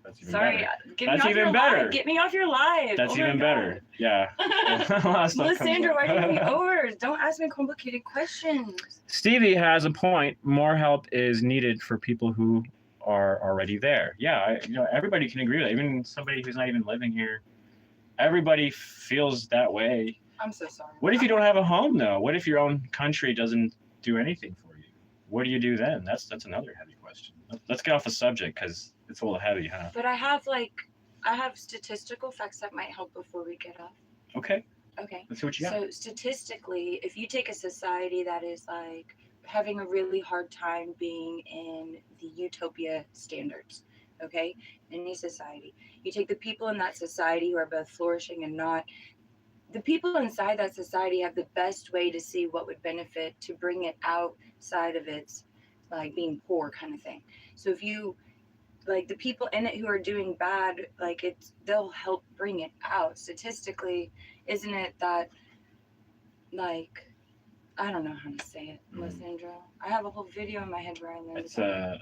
That's even Sorry, better. get That's me off even your better. live. Get me off your live. That's Oh my even God. better. Yeah. A lot of stuff comes Lysandra, up. why do you give me overs? Don't ask me complicated questions. Stevie has a point. More help is needed for people who are already there. Yeah, everybody can agree with that. Even somebody who's not even living here. Everybody feels that way. I'm so sorry. What if you don't have a home though? What if your own country doesn't do anything for you? What do you do then? That's another heavy question. Let's get off the subject because it's a little heavy, huh? But I have statistical facts that might help before we get off. Okay, Okay. let's see what you got. So statistically, if you take a society that is like having a really hard time being in the utopia standards, okay? Any society. You take the people in that society who are both flourishing and not. The people inside that society have the best way to see what would benefit to bring it outside of its like being poor kind of thing. So if you like the people in it who are doing bad, like they'll help bring it out. Statistically, isn't it that like I don't know how to say it, Lysandra. I have a whole video in my head where I learned It's it.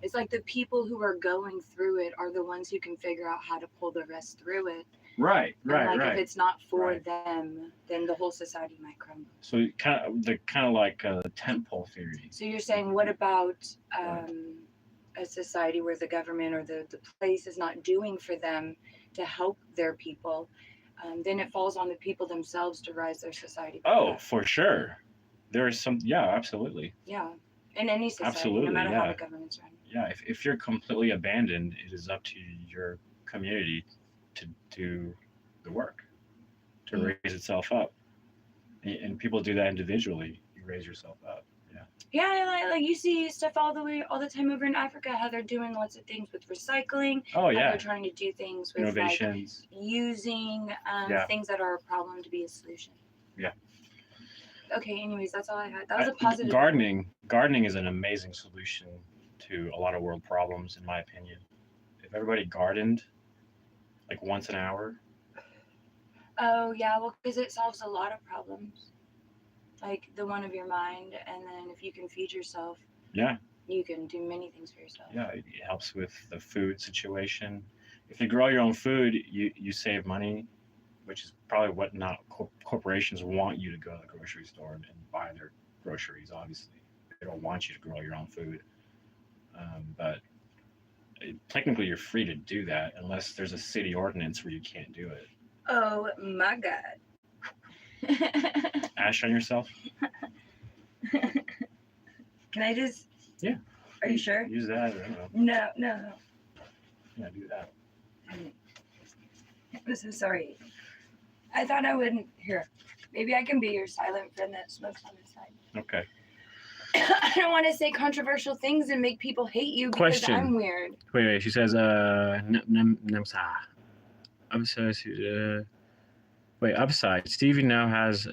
It's like the people who are going through it are the ones who can figure out how to pull the rest through it. Right. And like if it's not for Right. them, then the whole society might crumble. So kind of like tent pole theory. So you're saying, what about a society where the government or the place is not doing for them to help their people? Then it falls on the people themselves to rise their society. Oh, for sure. There is some. Yeah, absolutely. Yeah, in any society, Absolutely, no matter yeah. how the government's run. Yeah, if you're completely abandoned, it is up to your community to do the work, to raise itself up. And people do that individually. You raise yourself up. Yeah. Yeah, like you see stuff all the time over in Africa, how they're doing lots of things with recycling. Oh How yeah. they're trying to do things with Innovations. like using things that are a problem to be a solution. Yeah. Okay, anyways, that's all I had. That was a positive. Gardening is an amazing solution to a lot of world problems, in my opinion. If everybody gardened like once an hour. Oh yeah, well, because it solves a lot of problems, like the one of your mind, and then if you can feed yourself, Yeah. you can do many things for yourself. Yeah, it helps with the food situation. If you grow your own food, you save money, which is probably what not corporations want you to go to the grocery store and buy their groceries. Obviously, they don't want you to grow your own food, but technically you're free to do that unless there's a city ordinance where you can't do it. Oh my God. Ash on yourself? Can I just? Yeah. Are you sure? Use that. I don't know. No. Yeah, do that. I'm so sorry. I thought I wouldn't. Here, maybe I can be your silent friend that smokes on the side. Okay. I don't want to say controversial things and make people hate you because Question. I'm weird. Wait. She says, upside. Stevie now has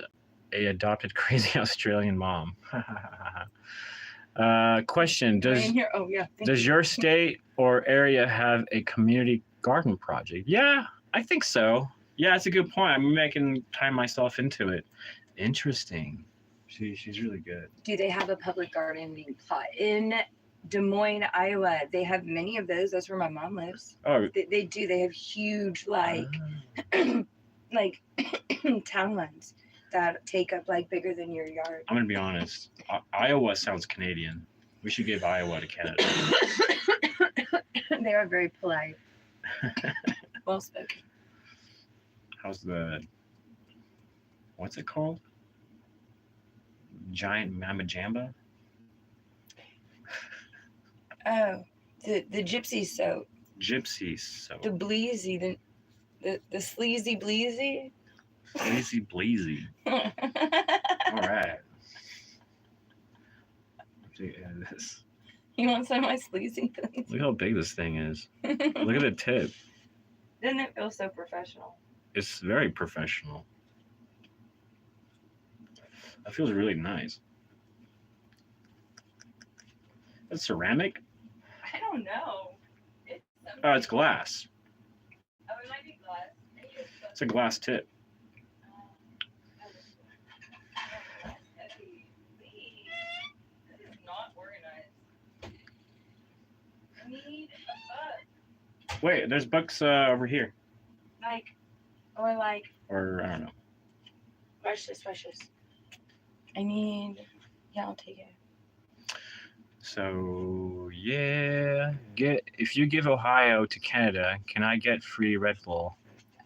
a adopted crazy Australian mom. Question. Does your state or area have a community garden project? Yeah, I think so. Yeah, that's a good point. I'm making time myself into it. Interesting. She's really good. Do they have a public gardening plot in Des Moines, Iowa? They have many of those. That's where my mom lives. Oh, They do. They have huge like like townlands that take up like bigger than your yard. I'm gonna be honest. Iowa sounds Canadian. We should give Iowa to Canada. They are very polite. Well spoken. How's what's it called? Giant Mama Jamba? Oh, the gypsy soap. Gypsy soap. The bleezy, the sleazy bleezy. Sleazy bleezy. All right. This. You want some of my sleazy bleezy? Look how big this thing is. Look at the tip. Doesn't it feel so professional? It's very professional. That feels really nice. That's ceramic? I don't know. Oh, it's glass. Oh, it might be glass. It's a glass tip. This is not organized. I need a book. Wait, there's books over here. Or I don't know. Watch this. I need. Yeah, I'll take it. So yeah, if you give Ohio to Canada, can I get free Red Bull?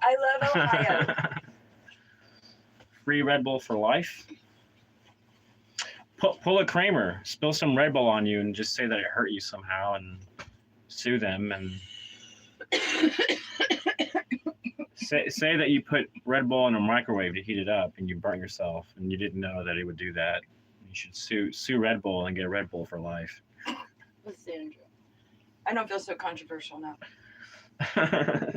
I love Ohio. Free Red Bull for life. Pull a Kramer, spill some Red Bull on you, and just say that it hurt you somehow, and sue them, and say that you put Red Bull in a microwave to heat it up, and you burnt yourself, and you didn't know that it would do that. You should sue Red Bull and get Red Bull for life. Lysandra. I don't feel so controversial now. I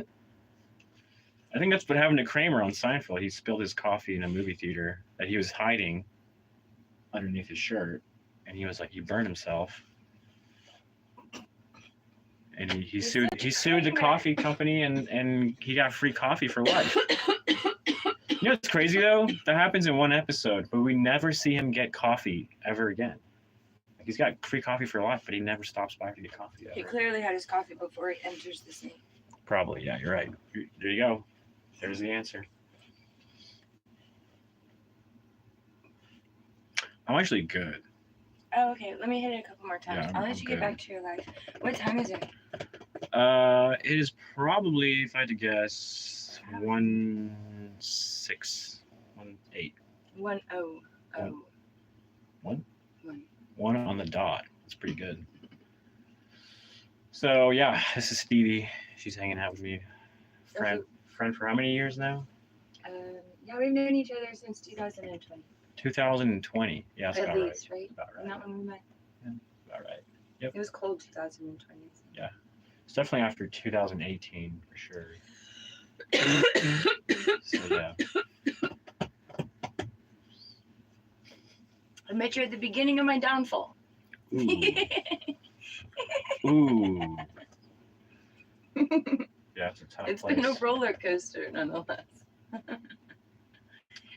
think that's what happened to Kramer on Seinfeld. He spilled his coffee in a movie theater that he was hiding underneath his shirt, and he was like, he burned himself. And he sued the coffee company, and he got free coffee for life. You know what's crazy though? That happens in one episode, but we never see him get coffee ever again. Like, he's got free coffee for life, but he never stops by to get coffee ever. He clearly had his coffee before he enters the scene. Probably, yeah, you're right. There you go. There's the answer. I'm actually good. Oh, okay. Let me hit it a couple more times. Yeah, I'll I'm let you get good. back to your life. What time is it? It is probably, if I had to guess, 1:06, 1:08. 1:00. One? One. 1 on the dot. That's pretty good. So yeah, this is Stevie. She's hanging out with me. Friend for how many years now? Yeah, we've known each other since 2020. 2020. Yeah, that's At about least, right. right? About And right. that when we met. About right. It was cold 2020. It's definitely after 2018 for sure. So yeah. I met you at the beginning of my downfall. Ooh. Ooh. Yeah, it's a tough It's place. been a roller coaster, nonetheless.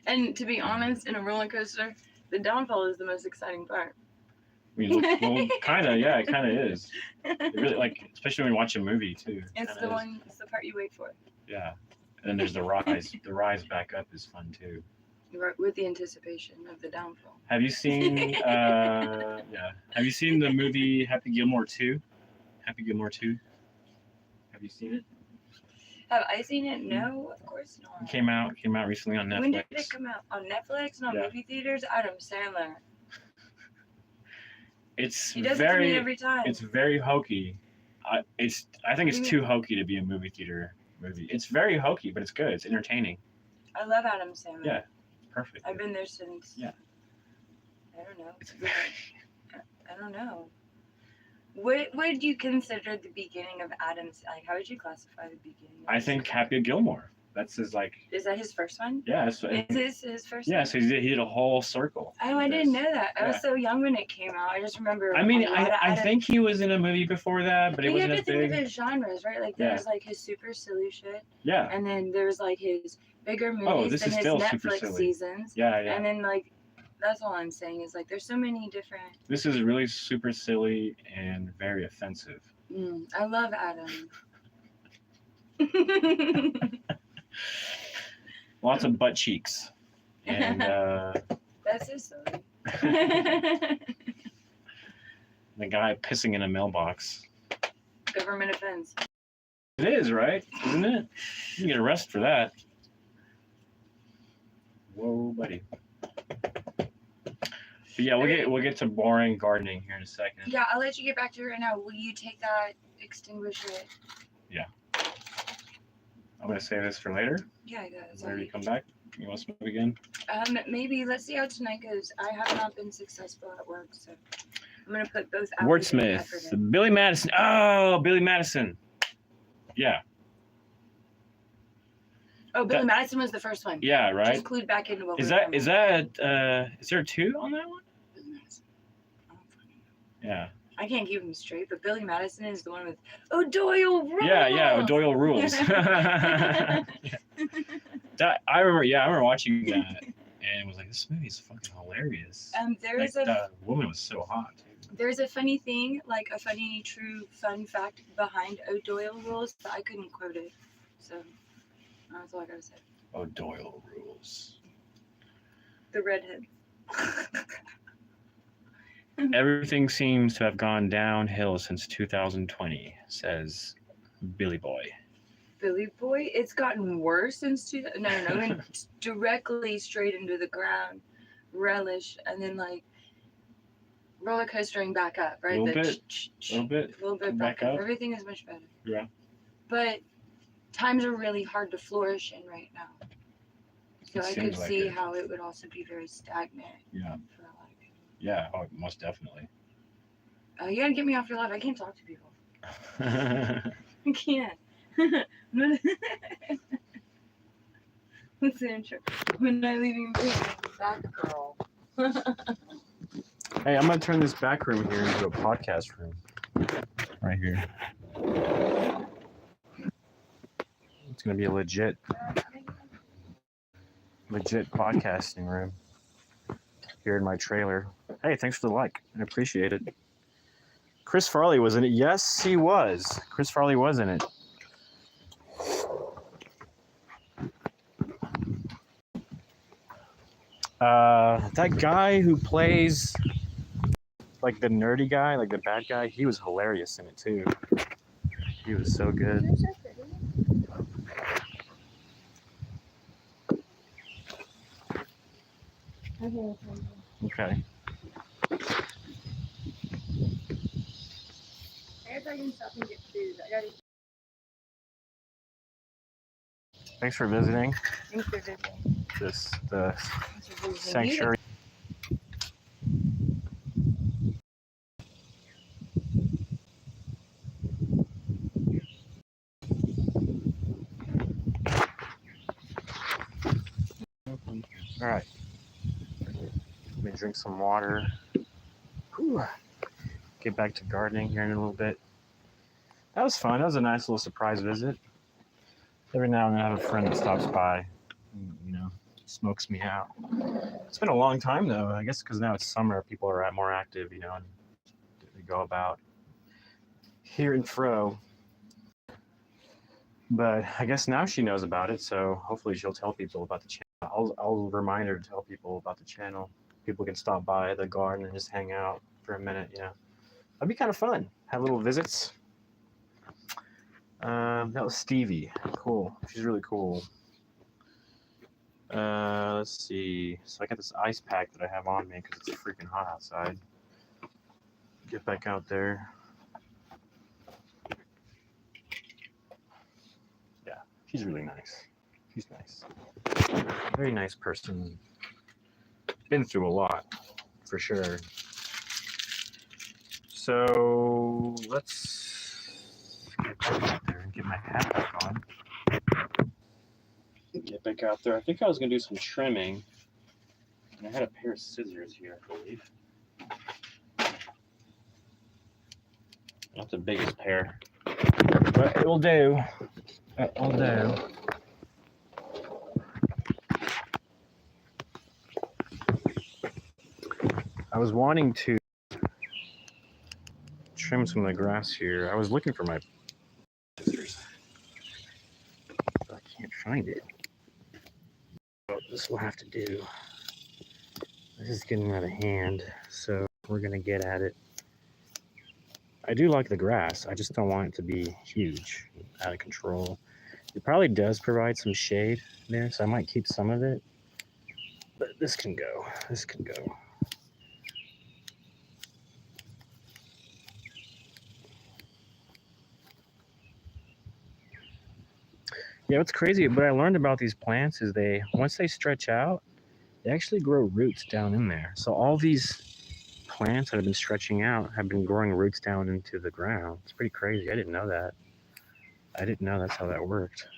And to be honest, in a roller coaster, the downfall is the most exciting part. I mean, well, kind of, yeah, it kind of is. It really, like, especially when you watch a movie too. It's Kinda is. it's the part you wait for. Yeah, and then there's the rise. The rise back up is fun too. With the anticipation of the downfall. Have you seen? Yeah. Have you seen the movie Happy Gilmore 2? Happy Gilmore 2. Have you seen it? Have I seen it? No, of course It not. came out recently on Netflix. When did it come out? On Netflix? Not Yeah. movie theaters? Adam Sandler. It's He does it to me every time. It's very hokey. I think it's too hokey to be a movie theater movie. It's very hokey, but it's good. It's entertaining. I love Adam Sandler. Yeah. Perfect. I've been there since. Yeah. I don't know. It's very, I don't know. What would you consider the beginning of Adam's? Like, how would you classify the beginning? Of I think Happy Gilmore. That's his like. Is that his first one? Yeah. Is this his first? Yeah. one? So he did a whole circle. Oh, I of didn't this. know that. I was Yeah. so young when it came out. I just remember. I mean, a lot of I Adam- think he was in a movie before that, but it you have wasn't to as think of big. his genres, right? Like there Yeah. was like his super silly shit, Yeah. and then there was like his bigger movies Oh, this and is his still super Netflix silly. seasons, Yeah. Yeah. and then like that's all I'm saying is like there's so many different. This is really super silly and very offensive. I love Adam. Lots of butt cheeks. And That's so silly. the guy pissing in a mailbox. Government offense. It is, right? Isn't it? You can get arrested for that. Whoa, buddy. But yeah, we'll get to boring gardening here in a second. Yeah, I'll let you get back to it right now. Will you take that, extinguish it? I'm gonna save this for later. Yeah, I got it. Whenever you come back, you want to smoke again? Maybe let's see how tonight goes. I have not been successful at work, so I'm gonna put both effort Wordsmith, in. Billy Madison. Oh, Billy Madison. Yeah, Oh, Billy That- Madison was the first one. yeah, right. Just clued back into what Is we that were is that is there 2 on that one? Billy Madison. I don't fucking know. Yeah. I can't keep them straight, but Billy Madison is the one with O'Doyle rules. Yeah, Doyle rules. That I remember watching that and was like, this movie is fucking hilarious. There Like, is a the woman was so hot, dude. there's a funny thing, like a funny true fun fact behind O'Doyle rules, but I couldn't quote it, so that's all I gotta say. Oh, Doyle rules. The redhead. Everything seems to have gone downhill since 2020, says Billy Boy. Billy Boy, it's gotten worse since no, went directly straight into the ground, relish, and then like roller coastering back up, right? A little The bit. A little bit. back Back up. up. Everything is much better. Yeah. But times are really hard to flourish in right now. So It I could seems like see it. how it would also be very stagnant Yeah. for a lot of people. Yeah. Oh, most definitely. You gotta get me off your live. I can't talk to people. I can't. Listen, when I leave you back, girl. Hey, I'm gonna turn this back room here into a podcast room. Right here. It's gonna be a legit podcasting room here in my trailer. Hey, thanks for the like. I appreciate it. Chris Farley was in it. Yes, he was. Chris Farley was in it. That guy who plays like the nerdy guy, like the bad guy, he was hilarious in it too. He was so good. You're so pretty. Okay. I guess I can stop and get food. I gotta. Thanks for visiting Thanks for visiting. the Thanks for visiting. sanctuary. All right. Let me drink some water. Whew. Get back to gardening here in a little bit. That was fun. That was a nice little surprise visit. Every now and then I have a friend that stops by and, smokes me out. It's been a long time though, I guess because now it's summer, people are more active, and they go about here and fro. But I guess now she knows about it, so hopefully she'll tell people about the channel. I'll remind her to tell people about the channel. People can stop by the garden and just hang out for a minute, That'd be kind of fun. Have little visits. That was Stevie. Cool. She's really cool. Let's see. So I got this ice pack that I have on me because it's freaking hot outside. Get back out there. Yeah, she's really nice. She's nice. Very nice person. Been through a lot, for sure. So let's get back out there and get my hat back on. Get back out there. I think I was gonna do some trimming. And I had a pair of scissors here, I believe. Not the biggest pair, but it will do. It will do. I was wanting to trim some of the grass here. I was looking for my scissors. I can't find it. So this will have to do. This is getting out of hand, so we're gonna get at it. I do like the grass. I just don't want it to be huge, out of control. It probably does provide some shade there, so I might keep some of it. But this can go. This can go. Yeah, what's crazy, what I learned about these plants is once they stretch out, they actually grow roots down in there. So all these plants that have been stretching out have been growing roots down into the ground. It's pretty crazy. I didn't know that. I didn't know that's how that worked.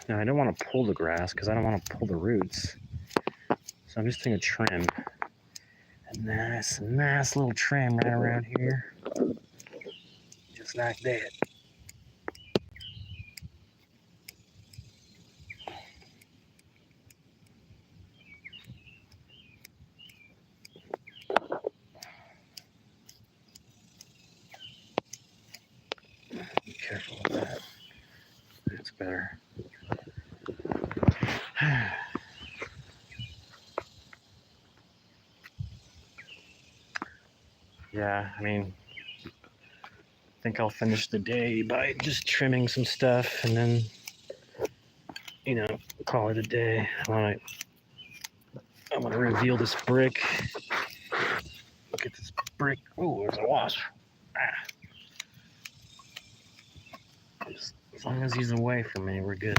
Now, I don't want to pull the grass because I don't want to pull the roots. So I'm just going to trim. A nice little trim right around here. Just like that. Be careful with that. That's better. Yeah, I mean, I think I'll finish the day by just trimming some stuff and then, call it a day. I want to reveal this brick. Look at this brick. Oh, there's a wasp. Just As long as he's away from me, we're good.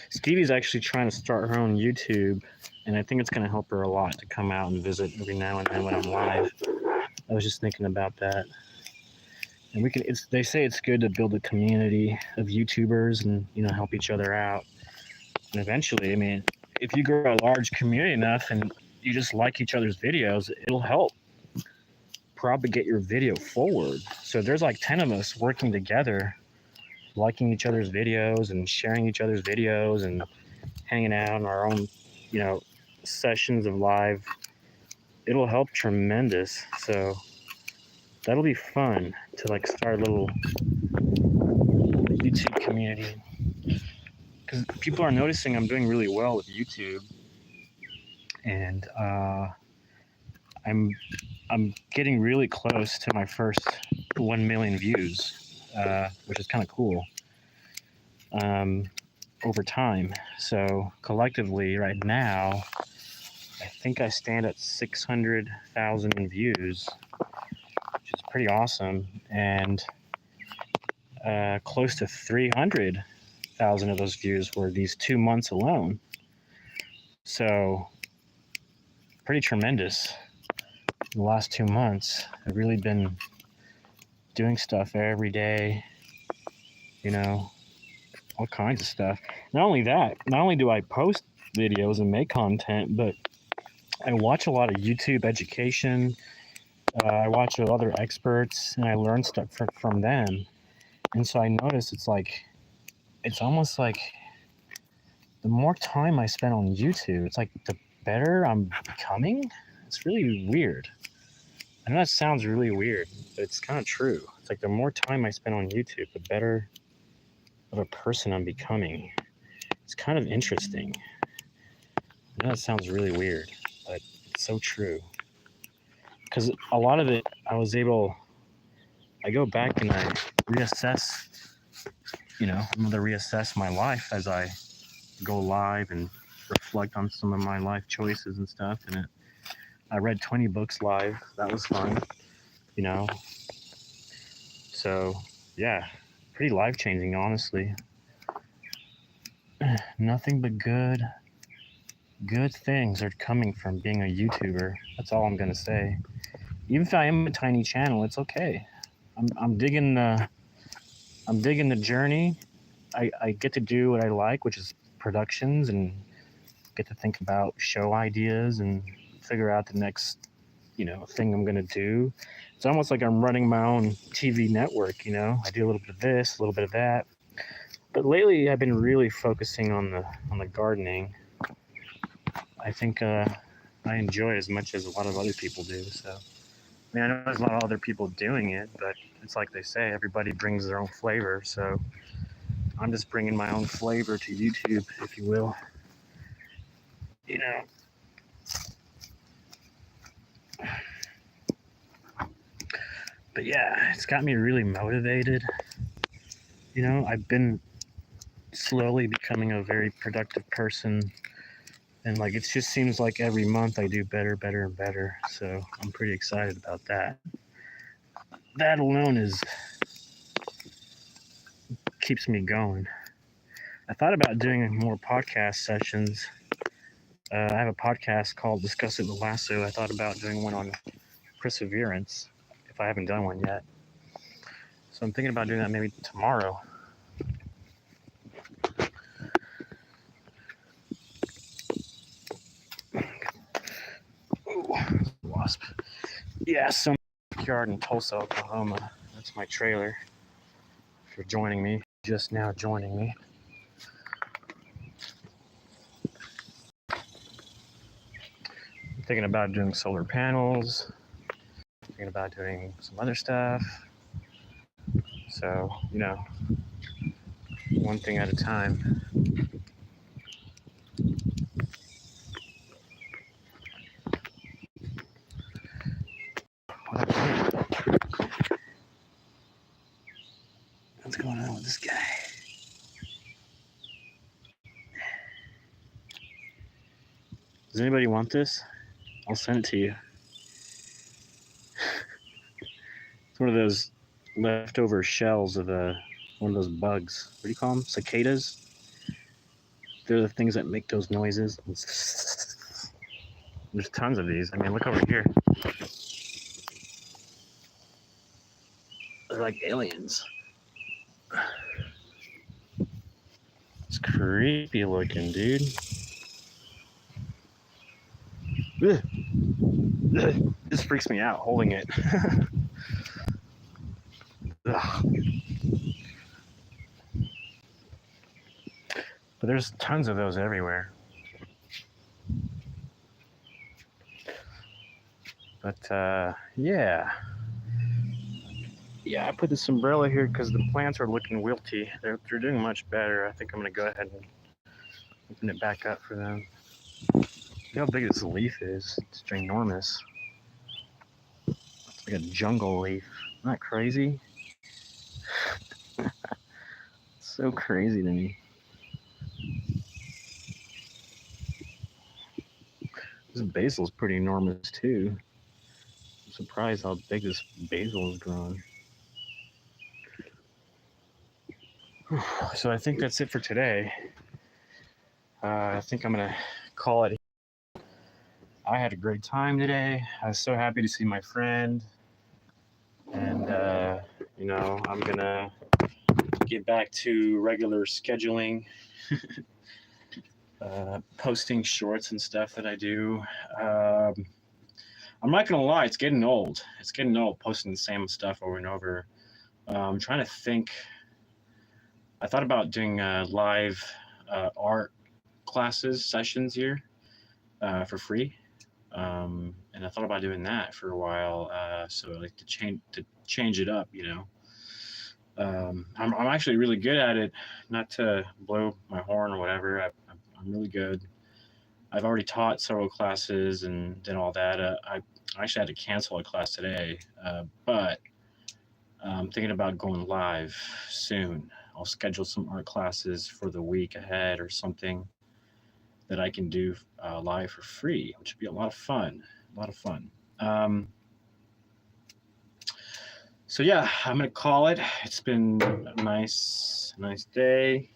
Stevie's actually trying to start her own YouTube, and I think it's going to help her a lot to come out and visit every now and then when I'm live. I was just thinking about that. And we can. They say it's good to build a community of YouTubers and help each other out. And eventually, I mean, if you grow a large community enough and you just like each other's videos, it'll help propagate your video forward. So there's like 10 of us working together, liking each other's videos and sharing each other's videos and hanging out in our own, sessions of live. It'll help tremendous. So that'll be fun to like start a little YouTube community, because people are noticing I'm doing really well with YouTube, and I'm getting really close to my first 1 million views, which is kind of cool. Over time. So collectively right now, I think I stand at 600,000 views, which is pretty awesome. And close to 300,000 of those views were these 2 months alone. So pretty tremendous. In the last 2 months, I've really been doing stuff every day, all kinds of stuff. Not only do I post videos and make content, but I watch a lot of YouTube education. I watch other experts and I learn stuff from them. And so I notice it's almost like the more time I spend on YouTube, it's like the better I'm becoming. It's really weird. I know that sounds really weird, but it's kind of true. It's like the more time I spend on YouTube, the better of a person I'm becoming. It's kind of interesting. I know that sounds really weird, but it's so true. Because a lot of it, I go back and I reassess, I'm going to reassess my life as I go live and reflect on some of my life choices and stuff. And I read 20 books live. That was fun, So, yeah. Pretty life-changing, honestly. Nothing but good things are coming from being a YouTuber. That's all I'm gonna say. Even if I am a tiny channel, it's okay. I'm digging the journey. I get to do what I like, which is productions, and get to think about show ideas and figure out the next thing I'm gonna do. It's almost like I'm running my own TV network. I do a little bit of this, a little bit of that. But lately, I've been really focusing on the gardening. I think I enjoy it as much as a lot of other people do. So, I know there's a lot of other people doing it, but it's like they say, everybody brings their own flavor. So, I'm just bringing my own flavor to YouTube, if you will. But yeah, it's got me really motivated. I've been slowly becoming a very productive person. And it just seems like every month I do better, and better. So I'm pretty excited about that. That alone keeps me going. I thought about doing more podcast sessions. I have a podcast called Discuss It with Lasso. I thought about doing one on perseverance, if I haven't done one yet. So I'm thinking about doing that maybe tomorrow. Ooh, wasp. Yeah, some backyard in Tulsa, Oklahoma. That's my trailer. If you're joining me, just now joining me. I'm thinking about doing solar panels. Thinking about doing some other stuff. So, one thing at a time. Does anybody want this? I'll send it to you. It's one of those leftover shells of one of those bugs. What do you call them? Cicadas? They're the things that make those noises. There's tons of these. I mean, look over here. They're like aliens. It's creepy looking, dude. Ugh. Ugh. This freaks me out holding it. Ugh. But there's tons of those everywhere. But yeah. Yeah, I put this umbrella here because the plants are looking wilty. They're doing much better. I think I'm going to go ahead and open it back up for them. Look how big this leaf is. It's ginormous. It's like a jungle leaf. Isn't that crazy? It's so crazy to me. This basil is pretty enormous too. I'm surprised how big this basil has grown. So I think that's it for today. I think I'm gonna call it. I had a great time today. I was so happy to see my friend, and you know, I'm gonna get back to regular scheduling, posting shorts and stuff that I do. I'm not gonna lie, it's getting old. It's getting old posting the same stuff over and over. I'm trying to think. I thought about doing live art classes, sessions here for free. And I thought about doing that for a while. So I like to change it up, you know. I'm actually really good at it, not to blow my horn or whatever. I'm really good. I've already taught several classes and did all that. I actually had to cancel a class today, but I'm thinking about going live soon. I'll schedule some art classes for the week ahead or something that I can do live for free, which would be a lot of fun. So yeah, I'm gonna call it. It's been a nice day.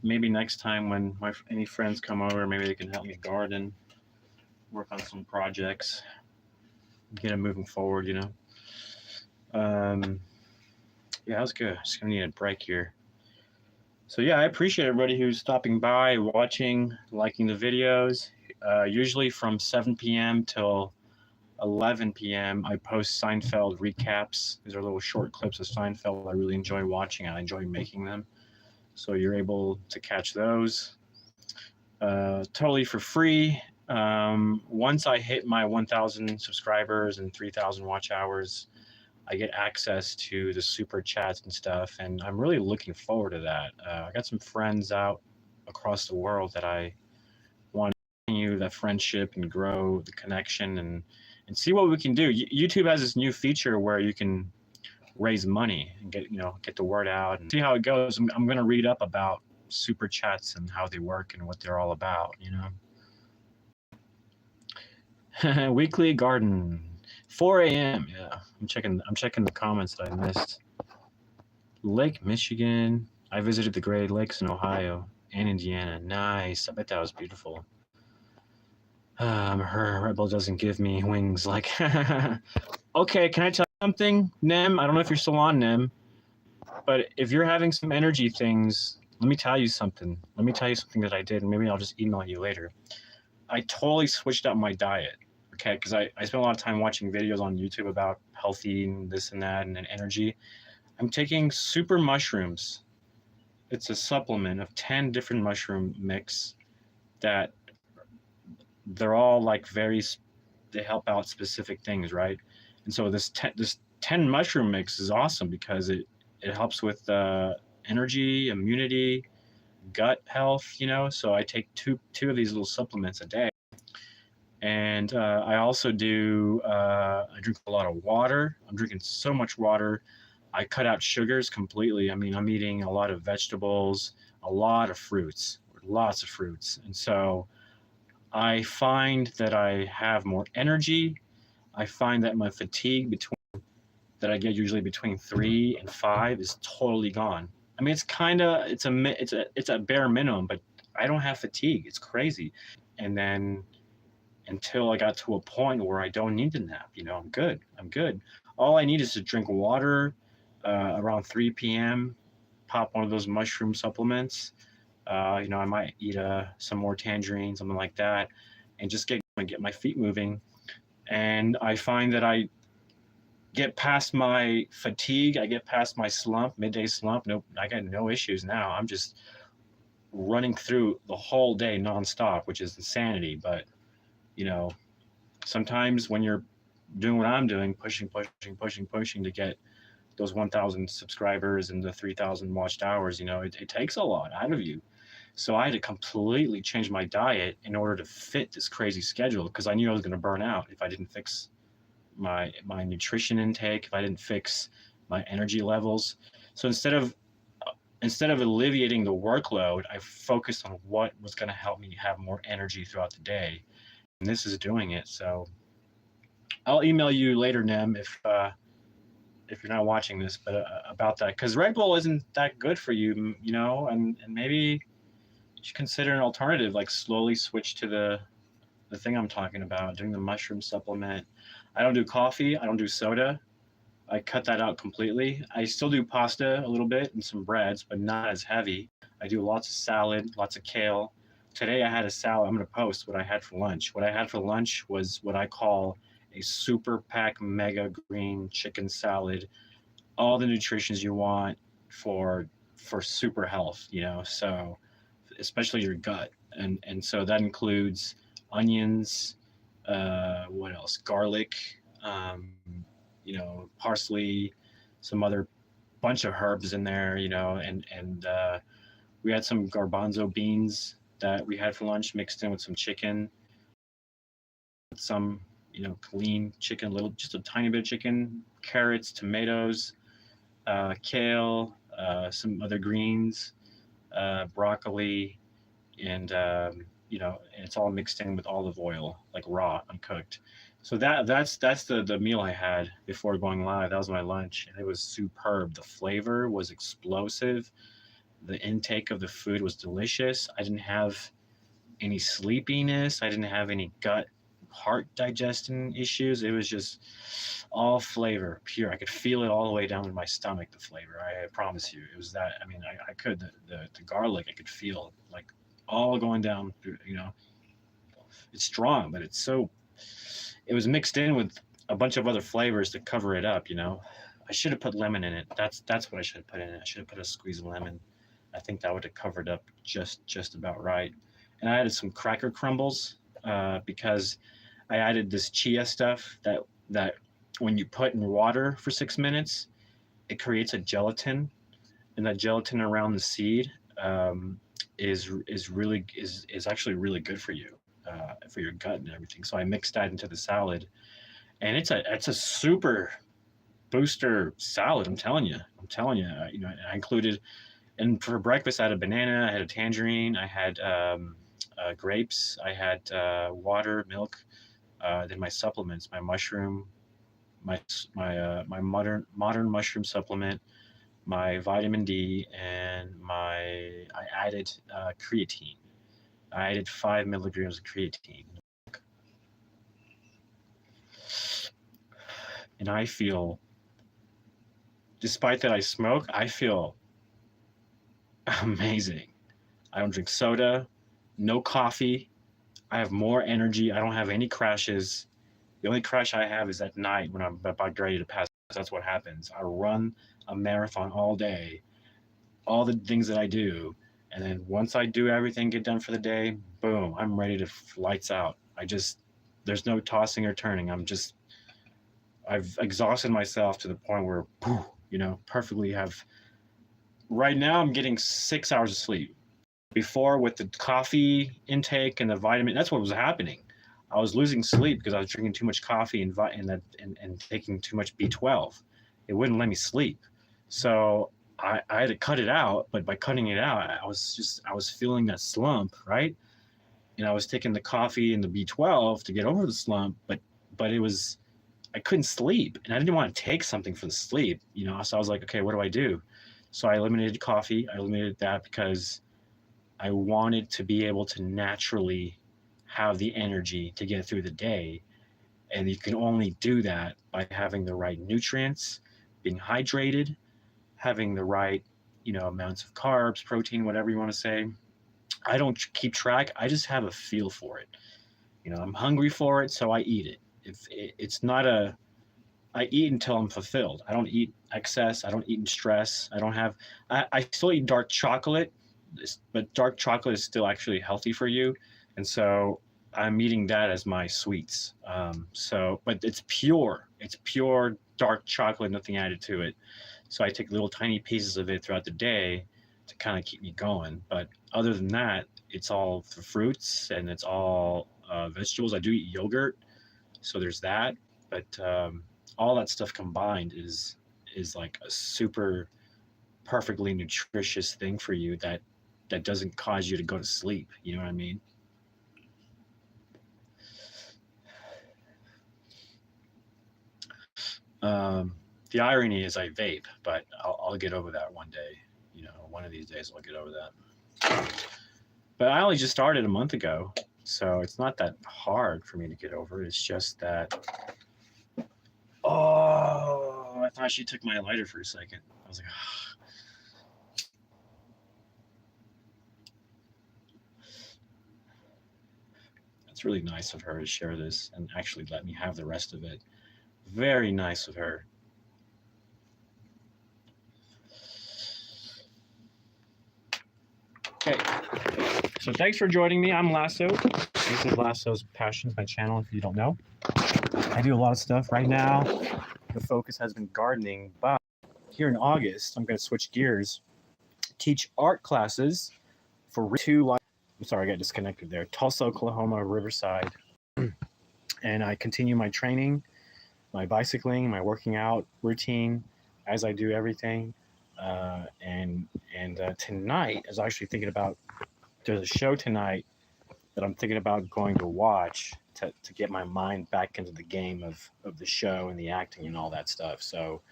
Maybe next time when any friends come over, maybe they can help me garden, work on some projects, get them moving forward, you know. Yeah, that was good. Just gonna need a break here. So yeah, I appreciate everybody who's stopping by, watching, liking the videos. Usually from 7 p.m. till 11 p.m. I post Seinfeld recaps. These are little short clips of Seinfeld I really enjoy watching. I enjoy making them. So you're able to catch those totally for free. Once I hit my 1,000 subscribers and 3,000 watch hours, I get access to the super chats and stuff, and I'm really looking forward to that. I got some friends out across the world that I want to continue that friendship and grow the connection and see what we can do. YouTube has this new feature where you can raise money and get the word out and see how it goes. I'm going to read up about super chats and how they work and what they're all about, you know. Weekly garden. 4 a.m. Yeah, I'm checking the comments that I missed. Lake Michigan. I visited the Great Lakes in Ohio and Indiana. Nice. I bet that was beautiful. Her rebel doesn't give me wings. Like, okay, can I tell you something, Nem? I don't know if you're still on, Nem, but if you're having some energy things, let me tell you something. Let me tell you something that I did, and maybe I'll just email you later. I totally switched up my diet. Okay, because I spent a lot of time watching videos on YouTube about healthy and this and that and energy. I'm taking super mushrooms. It's a supplement of 10 different mushroom mix that they're all like they help out specific things, right? And so this 10 mushroom mix is awesome because it helps with energy, immunity, gut health, you know. So I take two of these little supplements a day. And I also I drink a lot of water. I'm drinking so much water. I cut out sugars completely. I mean, I'm eating a lot of vegetables, a lot of fruits, lots of fruits. And so I find that I have more energy. I find that my fatigue that I get usually between 3 and 5 is totally gone. I mean, it's a bare minimum, but I don't have fatigue. It's crazy. And then until I got to a point where I don't need to nap, I'm good. I'm good. All I need is to drink water around 3 p.m. Pop one of those mushroom supplements. I might eat some more tangerine, something like that, and just get my feet moving. And I find that I get past my fatigue, I get past my midday slump. Nope, I got no issues now. I'm just running through the whole day nonstop, which is insanity. But sometimes when you're doing what I'm doing, pushing to get those 1,000 subscribers and the 3,000 watched hours, it takes a lot out of you. So I had to completely change my diet in order to fit this crazy schedule because I knew I was going to burn out if I didn't fix my nutrition intake, if I didn't fix my energy levels. So instead of alleviating the workload, I focused on what was going to help me have more energy throughout the day, and this is doing it. So I'll email you later, Nem, if you're not watching this, but about that, because Red Bull isn't that good for you, and maybe you should consider an alternative, like slowly switch to the thing I'm talking about, doing the mushroom supplement. I don't do coffee. I don't do soda. I cut that out completely. I still do pasta a little bit and some breads, but not as heavy. I do lots of salad, lots of kale. Today I had a salad. I'm going to post what I had for lunch. What I had for lunch was what I call a super pack mega green chicken salad. All the nutritions you want for super health, so especially your gut. And so that includes onions, what else? Garlic, parsley, some other bunch of herbs in there, and we had some garbanzo beans that we had for lunch mixed in with some chicken, some, lean chicken, just a tiny bit of chicken, carrots, tomatoes, kale, some other greens, broccoli, and and it's all mixed in with olive oil, like raw, uncooked. So that's the meal I had before going live. That was my lunch, and it was superb. The flavor was explosive. The intake of the food was delicious. I didn't have any sleepiness. I didn't have any heart digestion issues. It was just all flavor, pure. I could feel it all the way down in my stomach, the flavor. I promise you. It was that. I mean, I could, the garlic, I could feel like all going down through, it's strong, but it was mixed in with a bunch of other flavors to cover it up, I should have put lemon in it. That's what I should have put in it. I should have put a squeeze of lemon. I think that would have covered up just about right. And I added some cracker crumbles because I added this chia stuff that when you put in water for 6 minutes, it creates a gelatin, and that gelatin around the seed is actually really good for you, for your gut and everything. So I mixed that into the salad, and it's a super booster salad. I'm telling you. I included, and for breakfast I had a banana, I had a tangerine, I had grapes, I had water, milk, then my supplements, my mushroom, my modern mushroom supplement, my vitamin D, and I added creatine. I added 5 milligrams of creatine. And I feel, despite that I smoke, I feel amazing. I don't drink soda, no coffee. I have more energy. I don't have any crashes. The only crash I have is at night when I'm about ready to pass. That's what happens. I run a marathon all day, all the things that I do. And then once I do everything, get done for the day, boom, I'm ready to lights out. There's no tossing or turning. I've exhausted myself to the point where, perfectly right now I'm getting 6 hours of sleep. Before, with the coffee intake and the vitamin, that's what was happening. I was losing sleep because I was drinking too much coffee and taking too much B12. It wouldn't let me sleep. So I had to cut it out, but by cutting it out, I was feeling that slump, right? and I was taking the coffee and the B12 to get over the slump, but I couldn't sleep, and I didn't want to take something for the sleep, you know. So I was like, okay, what do I do? So I eliminated coffee. I eliminated that because I wanted to be able to naturally have the energy to get through the day. And you can only do that by having the right nutrients, being hydrated, having the right, you know, amounts of carbs, protein, whatever you want to say. I don't keep track. I just have a feel for it. You know, I'm hungry for it, so I eat it. If it's not a, I eat until I'm fulfilled. I don't eat excess. I don't eat in stress. I still eat dark chocolate, but dark chocolate is still actually healthy for you. And so I'm eating that as my sweets. But it's pure. It's pure dark chocolate, nothing added to it. So I take little tiny pieces of it throughout the day to kind of keep me going. But other than that, it's all the fruits and it's all vegetables. I do eat yogurt, so there's that. But all that stuff combined is like a super perfectly nutritious thing for you that doesn't cause you to go to sleep. You know what I mean? The irony is I vape, but I'll get over that one day. You know, one of these days I'll get over that. But I only just started a month ago, so it's not that hard for me to get over. It's just that, oh, I thought she took my lighter for a second. I was like, oh. It's really nice of her to share this and actually let me have the rest of it. Very nice of her. Okay, so thanks for joining me. I'm Lasso. This is Lasso's Passions, my channel, if you don't know. I do a lot of stuff right now. The focus has been gardening, but here in August, I'm going to switch gears, teach art classes for I'm sorry, I got disconnected there. Tulsa, Oklahoma, Riverside. And I continue my training, my bicycling, my working out routine as I do everything. Tonight, I was actually thinking about, there's a show tonight that I'm thinking about going to watch to get my mind back into the game of the show and the acting and all that stuff. So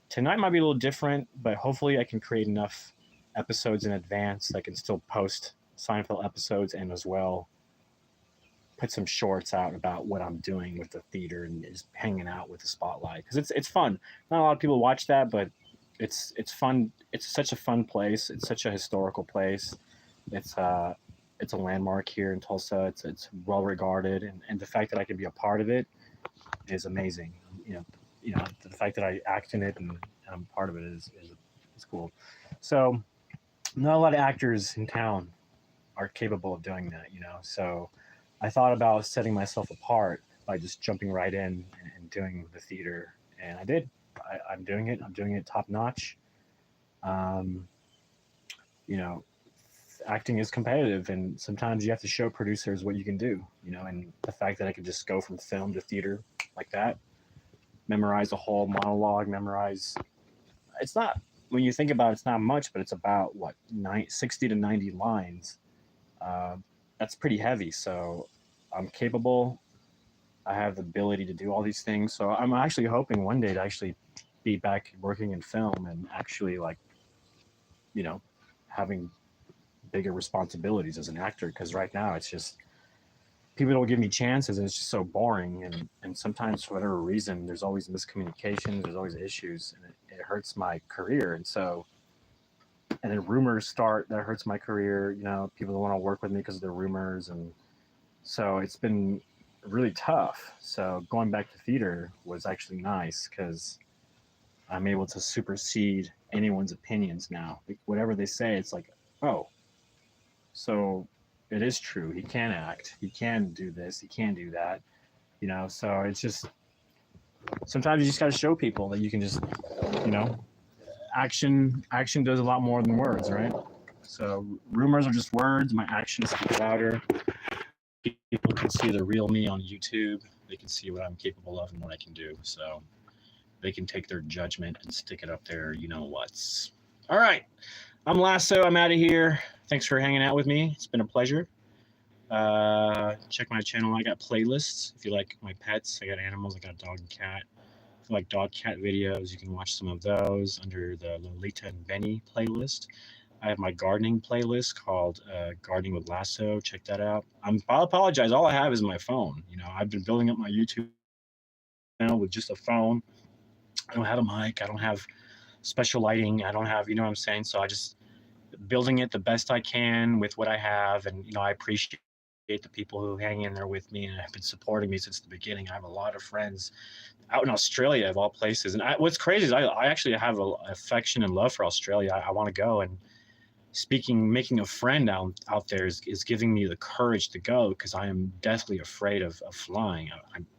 tonight might be a little different, but hopefully I can create enough episodes in advance that I can still post Seinfeld episodes and as well put some shorts out about what I'm doing with the theater and just hanging out with the spotlight, because it's fun. Not a lot of people watch that, but it's fun. It's such a fun place. It's such a historical place. It's a landmark here in Tulsa. It's well regarded, and the fact that I can be a part of it is amazing. You know, the fact that I act in it and I'm part of it is cool. So not a lot of actors in town are capable of doing that, you know. So I thought about setting myself apart by just jumping right in and doing the theater, and I did. I'm doing it. I'm doing it top notch. You know, acting is competitive, and sometimes you have to show producers what you can do. You know, and the fact that I could just go from film to theater like that, memorize a whole monologue, it's not, when you think about it, it's not much, but it's about what, 60 to 90 lines. That's pretty heavy. So I'm capable. I have the ability to do all these things. So I'm actually hoping one day to actually be back working in film and actually, like, you know, having bigger responsibilities as an actor. Because right now it's just, people don't give me chances and it's just so boring. And sometimes for whatever reason, there's always miscommunications, there's always issues, and it hurts my career. And so, and then rumors start, that hurts my career. You know, people don't want to work with me because of the rumors. And so it's been really tough. So going back to theater was actually nice because I'm able to supersede anyone's opinions now. Like, whatever they say, it's like, oh, so it is true. He can act. He can do this. He can do that. You know, so it's just, sometimes you just got to show people that you can just, you know, action does a lot more than words, right? So rumors are just words. My actions speak louder. People can see the real me on YouTube. They can see what I'm capable of and what I can do. So they can take their judgment and stick it up there. You know what's. All right. I'm Lasso. I'm out of here. Thanks for hanging out with me. It's been a pleasure. Check my channel. I got playlists. If you like my pets, I got animals. I got a dog and cat. If you like dog cat videos, you can watch some of those under the Lolita and Benny playlist. I have my gardening playlist called Gardening with Lasso. Check that out. I'll apologize. All I have is my phone. You know, I've been building up my YouTube channel with just a phone. I don't have a mic. I don't have special lighting. I don't have, you know what I'm saying? So I just building it the best I can with what I have. And, you know, I appreciate the people who hang in there with me and have been supporting me since the beginning. I have a lot of friends out in Australia, of all places. And what's crazy is I actually have an affection and love for Australia. I want to go. And making a friend out there is giving me the courage to go, because I am deathly afraid of flying.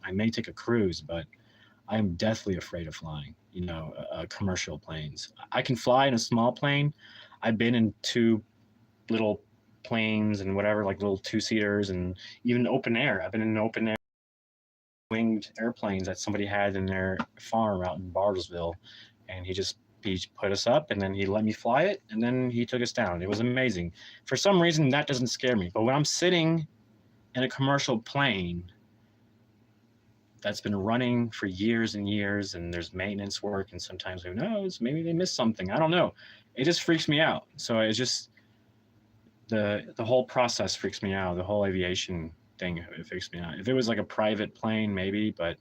I may take a cruise, but I am deathly afraid of flying, you know, commercial planes. I can fly in a small plane. I've been in two little planes and whatever, like little two-seaters, and even open air. I've been in open air winged airplanes that somebody had in their farm out in Bartlesville, and he put us up, and then he let me fly it, and then he took us down. It was amazing. For some reason, that doesn't scare me. But when I'm sitting in a commercial plane that's been running for years and years, and there's maintenance work, and sometimes who knows, maybe they missed something. I don't know. It just freaks me out. So it's just the whole process freaks me out. The whole aviation thing, it freaks me out. If it was like a private plane, maybe, but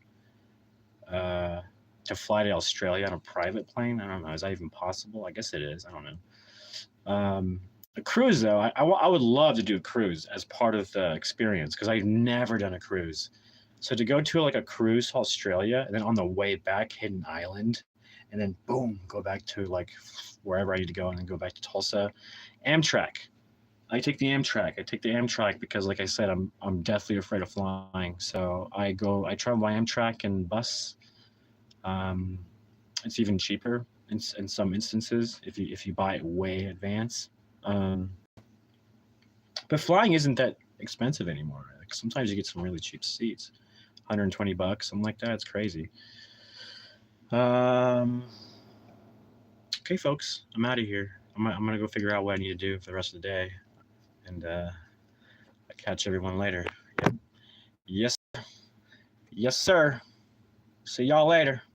to fly to Australia on a private plane, I don't know. Is that even possible? I guess it is. I don't know. A cruise, though, I would love to do a cruise as part of the experience, because I've never done a cruise. So to go to like a cruise to Australia, and then on the way back hit an island, and then boom, go back to like wherever I need to go, and then go back to Tulsa. Amtrak. I take the Amtrak. I take the Amtrak because, like I said, I'm deathly afraid of flying. So I travel by Amtrak and bus. It's even cheaper in some instances if you buy it way in advance. But flying isn't that expensive anymore. Like sometimes you get some really cheap seats, $120, something like that. It's crazy. Okay, folks, I'm out of here. I'm gonna go figure out what I need to do for the rest of the day, and I'll catch everyone later. Yep. Yes, yes, sir. See y'all later.